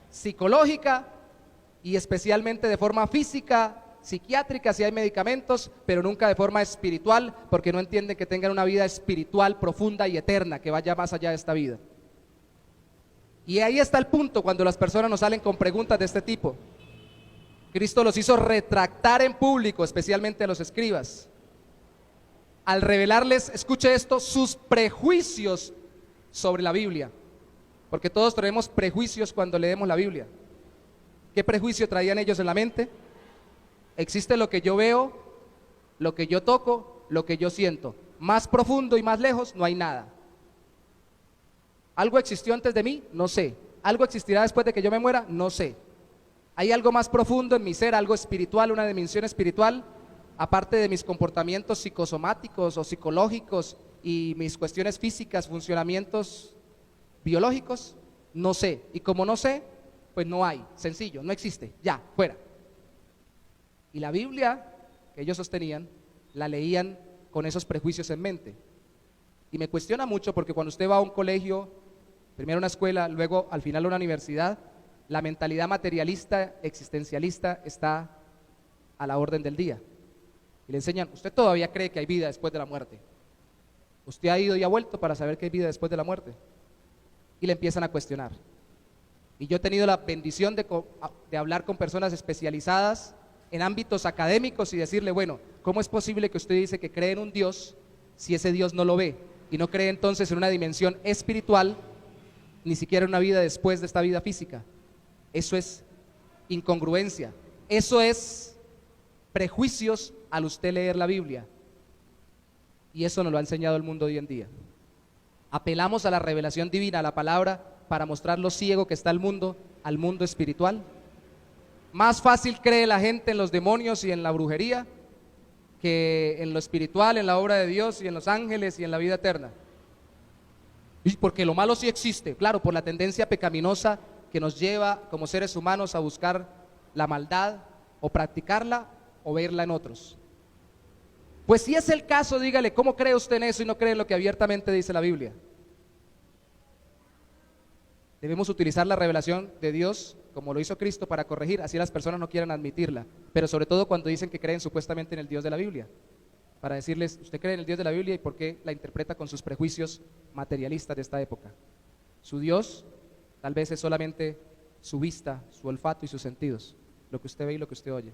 psicológica y especialmente de forma física, psiquiátrica si hay medicamentos, pero nunca de forma espiritual, porque no entienden que tengan una vida espiritual profunda y eterna que vaya más allá de esta vida. Y ahí está el punto cuando las personas nos salen con preguntas de este tipo. Cristo los hizo retractar en público, especialmente a los escribas, al revelarles, escuche esto, sus prejuicios sobre la Biblia, porque todos tenemos prejuicios cuando leemos la Biblia. ¿Qué prejuicio traían ellos en la mente? Existe lo que yo veo, lo que yo toco, lo que yo siento. Más profundo y más lejos no hay nada. ¿Algo existió antes de mí? No sé. ¿Algo existirá después de que yo me muera? No sé. ¿Hay algo más profundo en mi ser, algo espiritual, una dimensión espiritual, aparte de mis comportamientos psicosomáticos o psicológicos y mis cuestiones físicas, funcionamientos biológicos? No sé. Y como no sé, pues no hay. Sencillo, no existe. Ya, fuera. Y la Biblia que ellos sostenían, la leían con esos prejuicios en mente. Y me cuestiona mucho porque cuando usted va a un colegio, primero a una escuela, luego al final a una universidad, la mentalidad materialista, existencialista está a la orden del día. Y le enseñan: usted todavía cree que hay vida después de la muerte. Usted ha ido y ha vuelto para saber que hay vida después de la muerte. Y le empiezan a cuestionar. Y yo he tenido la bendición de hablar con personas especializadas en ámbitos académicos y decirle: bueno, ¿cómo es posible que usted dice que cree en un Dios si ese Dios no lo ve? Y no cree entonces en una dimensión espiritual, ni siquiera en una vida después de esta vida física. Eso es incongruencia, eso es prejuicios al usted leer la Biblia. Y eso nos lo ha enseñado el mundo hoy en día. Apelamos a la revelación divina, a la palabra, para mostrar lo ciego que está el mundo al mundo espiritual. Más fácil cree la gente en los demonios y en la brujería que en lo espiritual, en la obra de Dios y en los ángeles y en la vida eterna. Y porque lo malo sí existe, claro, por la tendencia pecaminosa que nos lleva como seres humanos a buscar la maldad o practicarla o verla en otros. Pues si es el caso, dígale: ¿cómo cree usted en eso y no cree en lo que abiertamente dice la Biblia? Debemos utilizar la revelación de Dios como lo hizo Cristo para corregir, así las personas no quieran admitirla, pero sobre todo cuando dicen que creen supuestamente en el Dios de la Biblia, para decirles: usted cree en el Dios de la Biblia y por qué la interpreta con sus prejuicios materialistas de esta época. Su Dios tal vez es solamente su vista, su olfato y sus sentidos, lo que usted ve y lo que usted oye.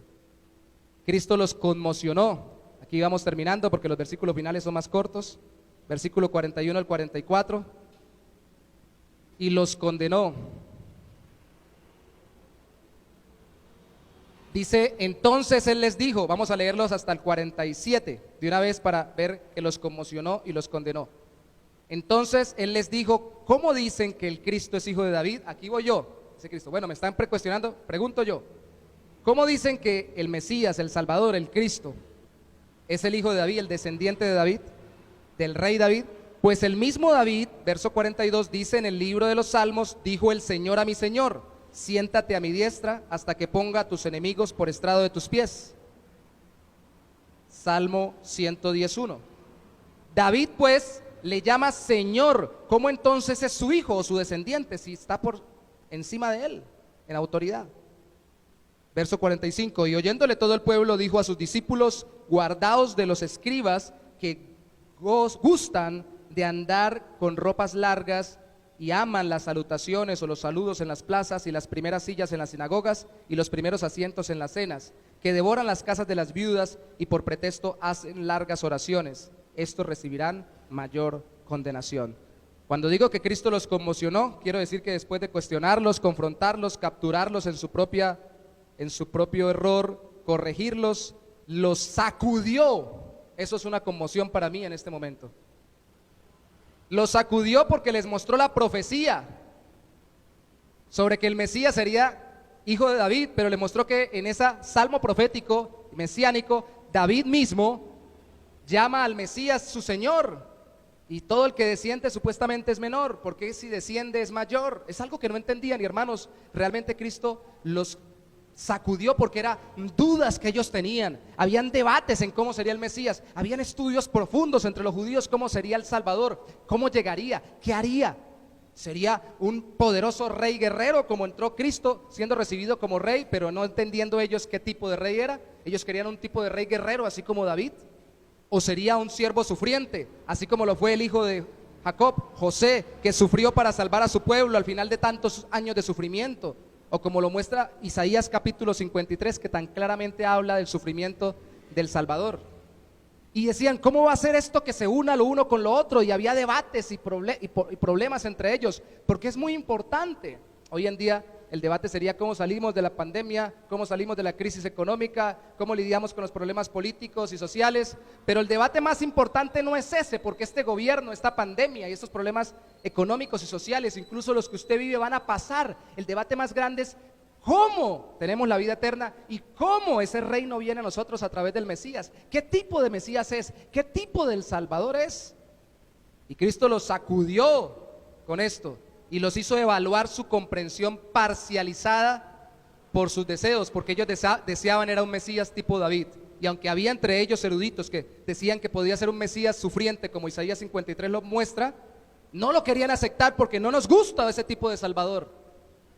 Cristo los conmocionó. Aquí vamos terminando porque los versículos finales son más cortos, versículo 41 al 44, y los condenó. Dice: entonces él les dijo, vamos a leerlos hasta el 47 de una vez para ver que los conmocionó y los condenó. Entonces él les dijo: ¿cómo dicen que el Cristo es hijo de David? Aquí voy yo, dice Cristo. Bueno, me están cuestionando, pregunto yo: ¿Cómo dicen que el Mesías, el Salvador, el Cristo, es el hijo de David, el descendiente de David, del rey David? Pues el mismo David, verso 42, dice en el libro de los Salmos: dijo el Señor a mi Señor, siéntate a mi diestra hasta que ponga a tus enemigos por estrado de tus pies. Salmo 110:1. David pues le llama Señor. ¿Cómo entonces es su hijo o su descendiente si está por encima de él en autoridad? Verso 45, y oyéndole todo el pueblo dijo a sus discípulos: guardaos de los escribas que gustan de andar con ropas largas y aman las salutaciones o los saludos en las plazas y las primeras sillas en las sinagogas y los primeros asientos en las cenas, que devoran las casas de las viudas y por pretexto hacen largas oraciones. Estos recibirán mayor condenación. Cuando digo que Cristo los conmocionó, quiero decir que después de cuestionarlos, confrontarlos, capturarlos en su propio error, corregirlos, los sacudió. Eso es una conmoción para mí en este momento. Los sacudió porque les mostró la profecía sobre que el Mesías sería hijo de David, pero le mostró que en ese salmo profético mesiánico, David mismo llama al Mesías su Señor, y todo el que desciende supuestamente es menor, porque si desciende es mayor. Es algo que no entendían, y hermanos, realmente Cristo los sacudió porque eran dudas que ellos tenían. Habían debates en cómo sería el Mesías, habían estudios profundos entre los judíos cómo sería el Salvador, cómo llegaría, qué haría. ¿Sería un poderoso rey guerrero como entró Cristo, siendo recibido como rey, pero no entendiendo ellos qué tipo de rey era? Ellos querían un tipo de rey guerrero así como David. ¿O sería un siervo sufriente, así como lo fue el hijo de Jacob, José, que sufrió para salvar a su pueblo al final de tantos años de sufrimiento? O como lo muestra Isaías capítulo 53, que tan claramente habla del sufrimiento del Salvador. Y decían, ¿cómo va a ser esto que se una lo uno con lo otro? Y había debates y problemas entre ellos, porque es muy importante. Hoy en día el debate sería cómo salimos de la pandemia, cómo salimos de la crisis económica, cómo lidiamos con los problemas políticos y sociales. Pero el debate más importante no es ese, porque este gobierno, esta pandemia y estos problemas económicos y sociales, incluso los que usted vive, van a pasar. El debate más grande es cómo tenemos la vida eterna y cómo ese reino viene a nosotros a través del Mesías. ¿Qué tipo de Mesías es? ¿Qué tipo del Salvador es? Y Cristo los sacudió con esto y los hizo evaluar su comprensión parcializada por sus deseos, porque ellos deseaban era un Mesías tipo David. Y aunque había entre ellos eruditos que decían que podía ser un Mesías sufriente, como Isaías 53 lo muestra, no lo querían aceptar porque no nos gusta ese tipo de Salvador.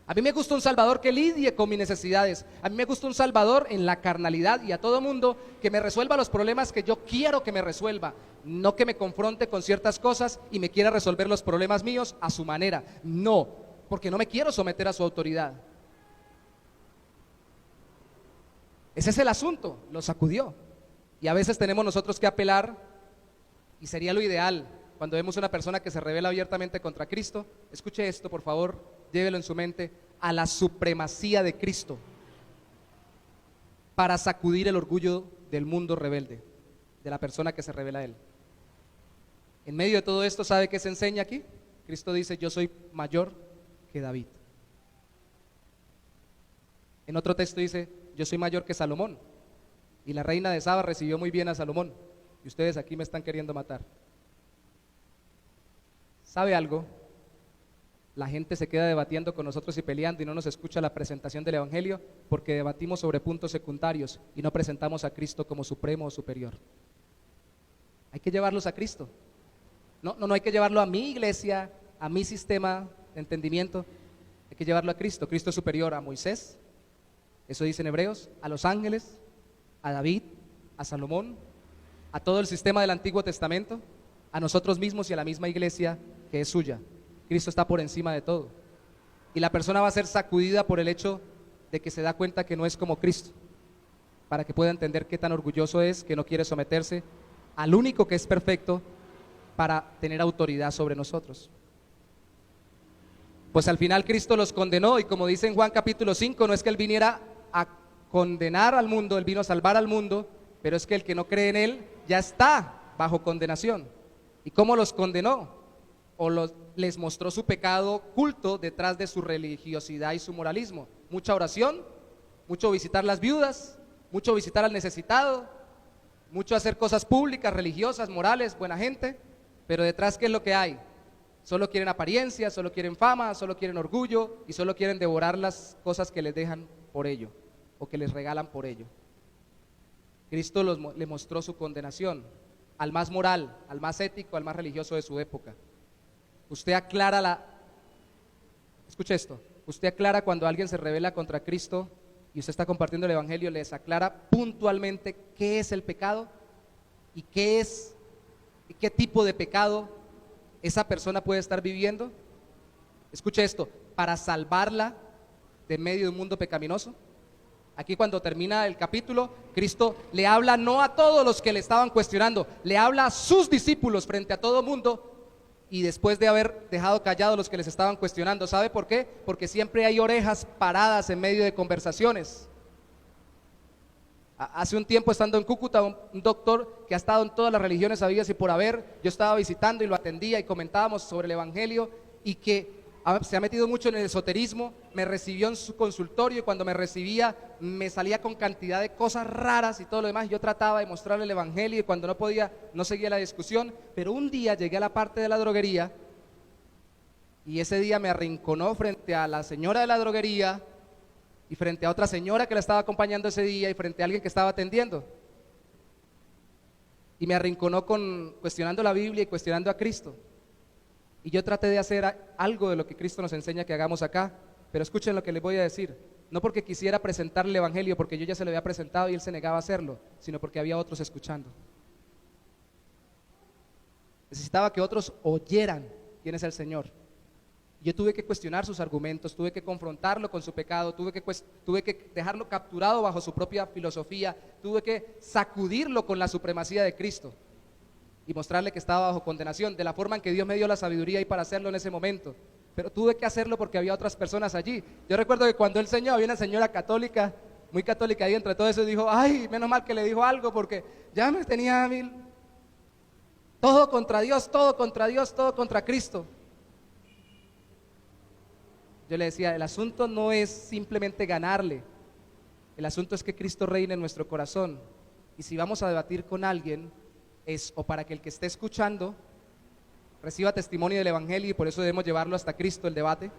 A mí me gusta un Salvador que lidie con mis necesidades. A mí me gusta un Salvador en la carnalidad y a todo mundo que me resuelva los problemas que yo quiero que me resuelva, no que me confronte con ciertas cosas y me quiera resolver los problemas míos a su manera. No, porque no me quiero someter a su autoridad. Ese es el asunto, lo sacudió. Y a veces tenemos nosotros que apelar, y sería lo ideal cuando vemos una persona que se revela abiertamente contra Cristo. Escuche esto, por favor, llévelo en su mente: a la supremacía de Cristo para sacudir el orgullo del mundo rebelde, de la persona que se revela a Él. En medio de todo esto, ¿sabe qué se enseña aquí? Cristo dice: yo soy mayor que David. En otro texto dice: yo soy mayor que Salomón. Y la reina de Saba recibió muy bien a Salomón, y ustedes aquí me están queriendo matar. ¿Sabe algo? La gente se queda debatiendo con nosotros y peleando y no nos escucha la presentación del Evangelio porque debatimos sobre puntos secundarios y no presentamos a Cristo como supremo o superior. Hay que llevarlos a Cristo. No hay que llevarlo a mi iglesia, a mi sistema de entendimiento. Hay que llevarlo a Cristo. Cristo es superior a Moisés, eso dice en Hebreos, a los ángeles, a David, a Salomón, a todo el sistema del Antiguo Testamento, a nosotros mismos y a la misma iglesia que es suya. Cristo está por encima de todo. Y la persona va a ser sacudida por el hecho de que se da cuenta que no es como Cristo, para que pueda entender qué tan orgulloso es, que no quiere someterse al único que es perfecto para tener autoridad sobre nosotros. Pues al final Cristo los condenó, y como dice en Juan capítulo 5, no es que Él viniera a condenar al mundo, Él vino a salvar al mundo, pero es que el que no cree en Él ya está bajo condenación. ¿Y cómo los condenó? Les mostró su pecado oculto detrás de su religiosidad y su moralismo. Mucha oración mucho visitar las viudas, mucho visitar al necesitado, mucho hacer cosas públicas, religiosas, morales, buena gente, pero detrás, ¿qué es lo que hay? Solo quieren apariencia, solo quieren fama, solo quieren orgullo y solo quieren devorar las cosas que les dejan por ello o que les regalan por ello. Cristo le mostró su condenación al más moral, al más ético, al más religioso de su época. Usted aclara escuche esto, usted aclara cuando alguien se rebela contra Cristo y usted está compartiendo el evangelio, les aclara puntualmente qué es el pecado y qué tipo de pecado esa persona puede estar viviendo. Escuche esto, para salvarla de medio de un mundo pecaminoso. Aquí cuando termina el capítulo, Cristo le habla no a todos los que le estaban cuestionando, le habla a sus discípulos frente a todo mundo. Y después de haber dejado callados a los que les estaban cuestionando, ¿sabe por qué? Porque siempre hay orejas paradas en medio de conversaciones. Hace un tiempo, estando en Cúcuta, un doctor que ha estado en todas las religiones habidas y por haber, yo estaba visitando y lo atendía y comentábamos sobre el evangelio, y que se ha metido mucho en el esoterismo. Me recibió en su consultorio y cuando me recibía me salía con cantidad de cosas raras y todo lo demás. Yo trataba de mostrarle el evangelio y cuando no podía, no seguía la discusión. Pero un día llegué a la parte de la droguería y ese día me arrinconó frente a la señora de la droguería y frente a otra señora que la estaba acompañando ese día y frente a alguien que estaba atendiendo. Y me arrinconó cuestionando la Biblia y cuestionando a Cristo. Y yo traté de hacer algo de lo que Cristo nos enseña que hagamos acá, pero escuchen lo que les voy a decir. No porque quisiera presentarle el evangelio, porque yo ya se lo había presentado y él se negaba a hacerlo, sino porque había otros escuchando. Necesitaba que otros oyeran quién es el Señor. Yo tuve que cuestionar sus argumentos, tuve que confrontarlo con su pecado, tuve que dejarlo capturado bajo su propia filosofía, tuve que sacudirlo con la supremacía de Cristo y mostrarle que estaba bajo condenación, de la forma en que Dios me dio la sabiduría y para hacerlo en ese momento. Pero tuve que hacerlo porque había otras personas allí. Yo recuerdo que cuando él enseñó, había una señora católica, muy católica ahí entre todo eso, y dijo, ay, menos mal que le dijo algo, porque ya me tenía todo contra Dios, todo contra Dios, todo contra Cristo. Yo le decía, el asunto no es simplemente ganarle, el asunto es que Cristo reine en nuestro corazón. Y si vamos a debatir con alguien, es o para que el que esté escuchando reciba testimonio del evangelio y por eso debemos llevarlo hasta Cristo el debate,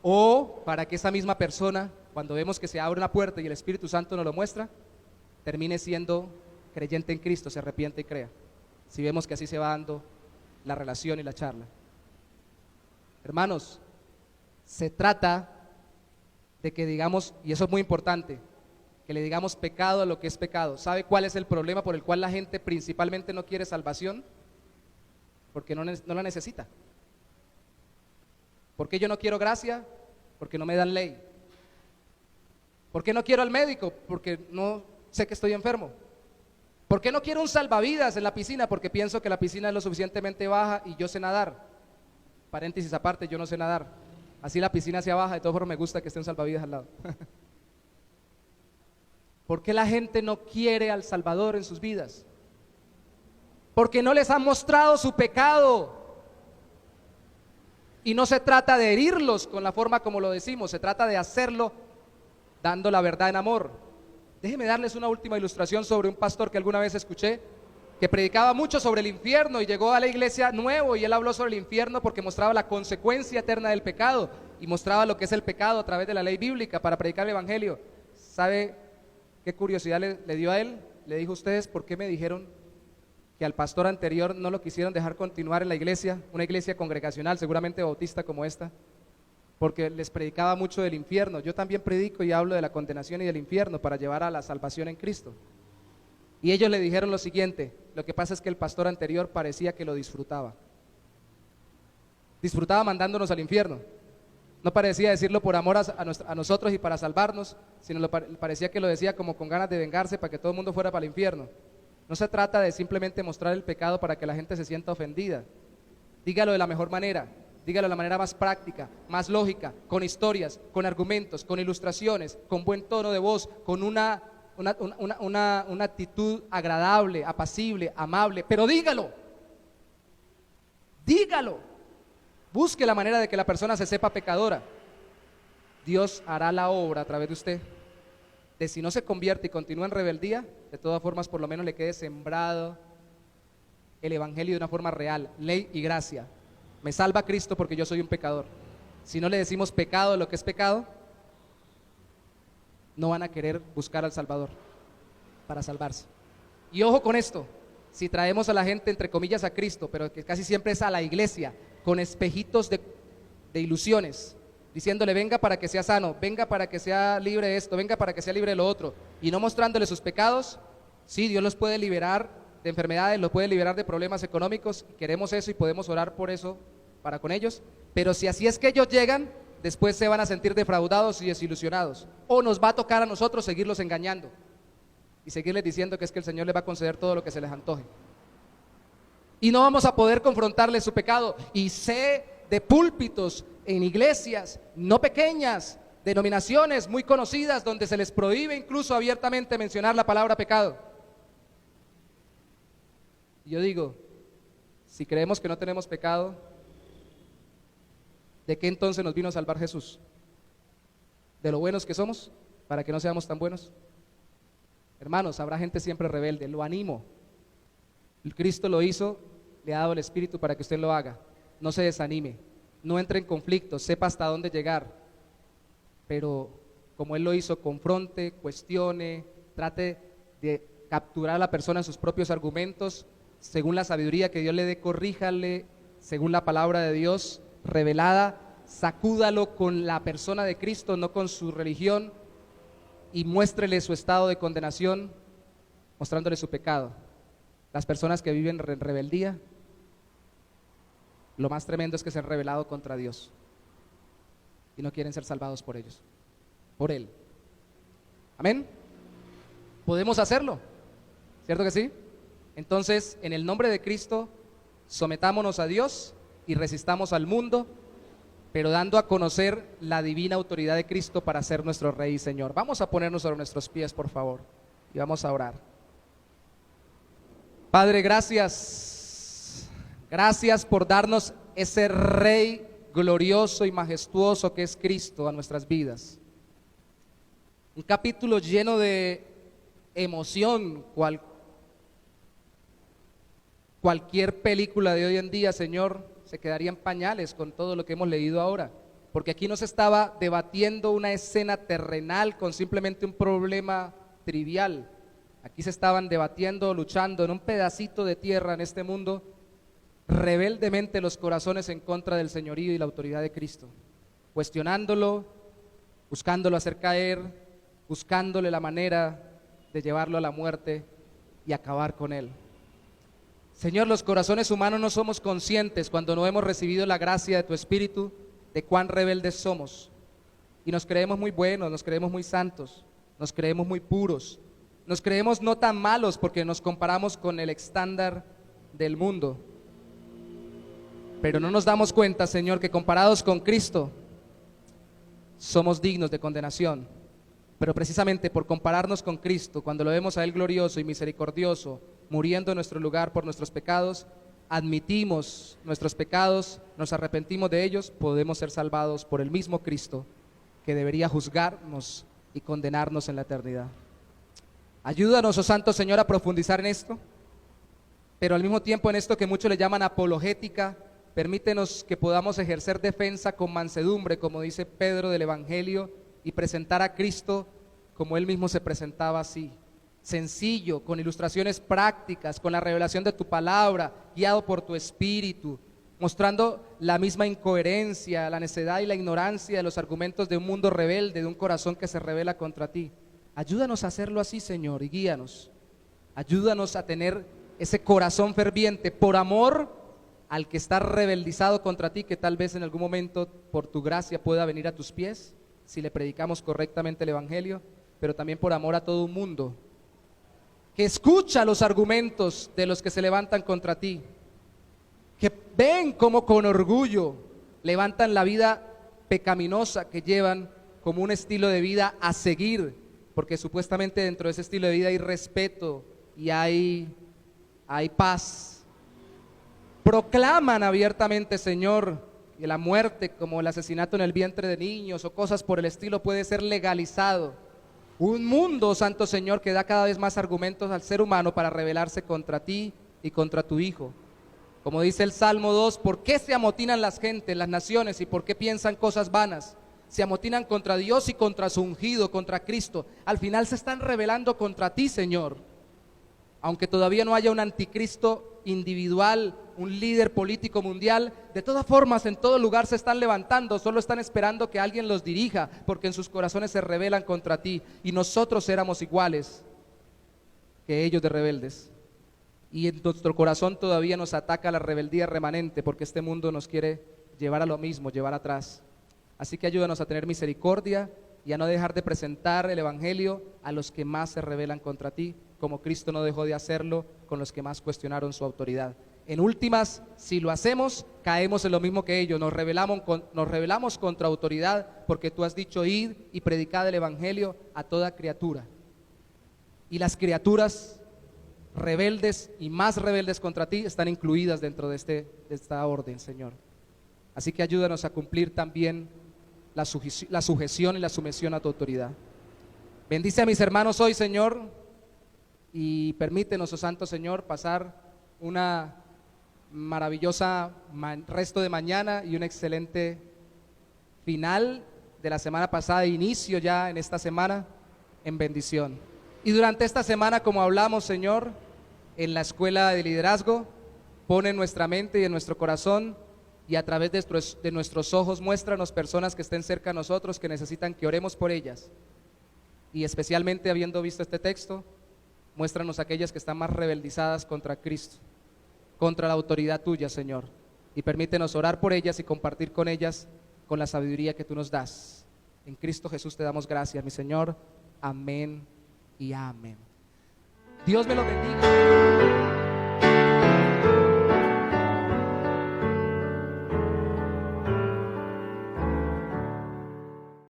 o para que esa misma persona, cuando vemos que se abre una puerta y el Espíritu Santo nos lo muestra, termine siendo creyente en Cristo, se arrepiente y crea, si vemos que así se va dando la relación y la charla. Hermanos, se trata de que digamos, y eso es muy importante, que le digamos pecado a lo que es pecado. ¿Sabe cuál es el problema por el cual la gente principalmente no quiere salvación? Porque no la necesita. ¿Por qué yo no quiero gracia? Porque no me dan ley. ¿Por qué no quiero al médico? Porque no sé que estoy enfermo. ¿Por qué no quiero un salvavidas en la piscina? Porque pienso que la piscina es lo suficientemente baja y yo sé nadar. Paréntesis aparte, yo no sé nadar. Así la piscina sea baja, de todas formas me gusta que esté un salvavidas al lado. ¿Por qué la gente no quiere al Salvador en sus vidas? Porque no les han mostrado su pecado. Y no se trata de herirlos con la forma como lo decimos, se trata de hacerlo dando la verdad en amor. Déjenme darles una última ilustración sobre un pastor que alguna vez escuché, que predicaba mucho sobre el infierno y llegó a la iglesia nuevo y él habló sobre el infierno porque mostraba la consecuencia eterna del pecado y mostraba lo que es el pecado a través de la ley bíblica para predicar el evangelio. ¿Sabe qué curiosidad le dio a él? Le dijo, ustedes, ¿por qué me dijeron que al pastor anterior no lo quisieron dejar continuar en la iglesia, una iglesia congregacional, seguramente bautista como esta? Porque les predicaba mucho del infierno. Yo también predico y hablo de la condenación y del infierno para llevar a la salvación en Cristo. Y ellos le dijeron lo siguiente: lo que pasa es que el pastor anterior parecía que lo disfrutaba mandándonos al infierno. No parecía decirlo por amor a nosotros y para salvarnos, sino parecía que lo decía como con ganas de vengarse para que todo el mundo fuera para el infierno. No se trata de simplemente mostrar el pecado para que la gente se sienta ofendida. Dígalo de la mejor manera, dígalo de la manera más práctica, más lógica, con historias, con argumentos, con ilustraciones, con buen tono de voz, con una actitud agradable, apacible, amable, pero dígalo, busque la manera de que la persona se sepa pecadora. Dios hará la obra a través de usted, de si no se convierte y continúa en rebeldía, de todas formas por lo menos le quede sembrado el evangelio de una forma real, ley y gracia. Me salva Cristo porque yo soy un pecador. Si no le decimos pecado lo que es pecado, no van a querer buscar al Salvador para salvarse. Y ojo con esto, si traemos a la gente entre comillas a Cristo, pero que casi siempre es a la iglesia, con espejitos de ilusiones, diciéndole venga para que sea sano, venga para que sea libre de esto, venga para que sea libre de lo otro, y no mostrándole sus pecados, sí, Dios los puede liberar de enfermedades, los puede liberar de problemas económicos, y queremos eso y podemos orar por eso para con ellos, pero si así es que ellos llegan, después se van a sentir defraudados y desilusionados, o nos va a tocar a nosotros seguirlos engañando y seguirles diciendo que es que el Señor les va a conceder todo lo que se les antoje, y no vamos a poder confrontarles su pecado. Y sé de púlpitos en iglesias no pequeñas, denominaciones muy conocidas, donde se les prohíbe incluso abiertamente mencionar la palabra pecado. Y yo digo, si creemos que no tenemos pecado, ¿de qué entonces nos vino a salvar Jesús? ¿De lo buenos que somos para que no seamos tan buenos? Hermanos, habrá gente siempre rebelde, lo animo. Cristo lo hizo, le ha dado el Espíritu para que usted lo haga. No se desanime, no entre en conflictos, sepa hasta dónde llegar, pero como Él lo hizo, confronte, cuestione, trate de capturar a la persona en sus propios argumentos, según la sabiduría que Dios le dé, corríjale, según la palabra de Dios revelada, sacúdalo con la persona de Cristo, no con su religión, y muéstrele su estado de condenación, mostrándole su pecado. Las personas que viven en rebeldía, lo más tremendo es que se han rebelado contra Dios y no quieren ser salvados por ellos, por Él. Amén. Podemos hacerlo, ¿cierto que sí? Entonces, en el nombre de Cristo, sometámonos a Dios y resistamos al mundo, pero dando a conocer la divina autoridad de Cristo para ser nuestro Rey y Señor. Vamos a ponernos sobre nuestros pies, por favor, y vamos a orar. Padre, gracias por darnos ese Rey glorioso y majestuoso que es Cristo a nuestras vidas. Un capítulo lleno de emoción, cualquier película de hoy en día, Señor, se quedaría en pañales con todo lo que hemos leído ahora, porque aquí no se estaba debatiendo una escena terrenal con simplemente un problema trivial. Aquí se estaban debatiendo, luchando en un pedacito de tierra en este mundo, rebeldemente los corazones en contra del señorío y la autoridad de Cristo, cuestionándolo, buscándolo hacer caer, buscándole la manera de llevarlo a la muerte y acabar con él. Señor, los corazones humanos no somos conscientes cuando no hemos recibido la gracia de tu Espíritu de cuán rebeldes somos, y nos creemos muy buenos, nos creemos muy santos, nos creemos muy puros, nos creemos no tan malos porque nos comparamos con el estándar del mundo, pero no nos damos cuenta, Señor, que comparados con Cristo somos dignos de condenación. Pero precisamente por compararnos con Cristo, cuando lo vemos a Él glorioso y misericordioso, muriendo en nuestro lugar por nuestros pecados, admitimos nuestros pecados, nos arrepentimos de ellos, podemos ser salvados por el mismo Cristo que debería juzgarnos y condenarnos en la eternidad. Ayúdanos, oh Santo Señor, a profundizar en esto, pero al mismo tiempo en esto que muchos le llaman apologética, permítenos que podamos ejercer defensa con mansedumbre, como dice Pedro del Evangelio, y presentar a Cristo como Él mismo se presentaba así, sencillo, con ilustraciones prácticas, con la revelación de tu palabra, guiado por tu Espíritu, mostrando la misma incoherencia, la necedad y la ignorancia de los argumentos de un mundo rebelde, de un corazón que se rebela contra ti. Ayúdanos a hacerlo así, Señor, y guíanos. Ayúdanos a tener ese corazón ferviente por amor al que está rebeldizado contra ti, que tal vez en algún momento por tu gracia pueda venir a tus pies, si le predicamos correctamente el Evangelio, pero también por amor a todo un mundo que escucha los argumentos de los que se levantan contra ti, que ven cómo con orgullo levantan la vida pecaminosa que llevan como un estilo de vida a seguir, porque supuestamente dentro de ese estilo de vida hay respeto y hay paz. Proclaman abiertamente, Señor, que la muerte, como el asesinato en el vientre de niños o cosas por el estilo, puede ser legalizado. Un mundo, Santo Señor, que da cada vez más argumentos al ser humano para rebelarse contra ti y contra tu Hijo. Como dice el Salmo 2, ¿por qué se amotinan las gentes, las naciones, y por qué piensan cosas vanas? Se amotinan contra Dios y contra su ungido, contra Cristo. Al final se están rebelando contra ti, Señor. Aunque todavía no haya un anticristo individual, un líder político mundial, de todas formas en todo lugar se están levantando, solo están esperando que alguien los dirija, porque en sus corazones se rebelan contra ti, y nosotros éramos iguales que ellos de rebeldes, y en nuestro corazón todavía nos ataca la rebeldía remanente, porque este mundo nos quiere llevar a lo mismo, llevar atrás. Así que ayúdanos a tener misericordia y a no dejar de presentar el Evangelio a los que más se rebelan contra ti, como Cristo no dejó de hacerlo con los que más cuestionaron su autoridad. En últimas, si lo hacemos, caemos en lo mismo que ellos, nos rebelamos contra autoridad, porque tú has dicho: id y predicad el Evangelio a toda criatura. Y las criaturas rebeldes y más rebeldes contra ti están incluidas dentro de esta orden, Señor. Así que ayúdanos a cumplir también la sujeción y la sumisión a tu autoridad. Bendice a mis hermanos hoy, Señor, y permítenos, oh Santo Señor, pasar una maravillosa resto de mañana y un excelente final de la semana pasada, inicio ya en esta semana en bendición. Y durante esta semana, como hablamos, Señor, en la escuela de liderazgo, pone en nuestra mente y en nuestro corazón, y a través de nuestros ojos, muéstranos personas que estén cerca de nosotros, que necesitan que oremos por ellas. Y especialmente, habiendo visto este texto, muéstranos aquellas que están más rebeldizadas contra Cristo, contra la autoridad tuya, Señor, y permítenos orar por ellas y compartir con ellas con la sabiduría que tú nos das. En Cristo Jesús te damos gracias, mi Señor. Amén y amén. Dios me lo bendiga.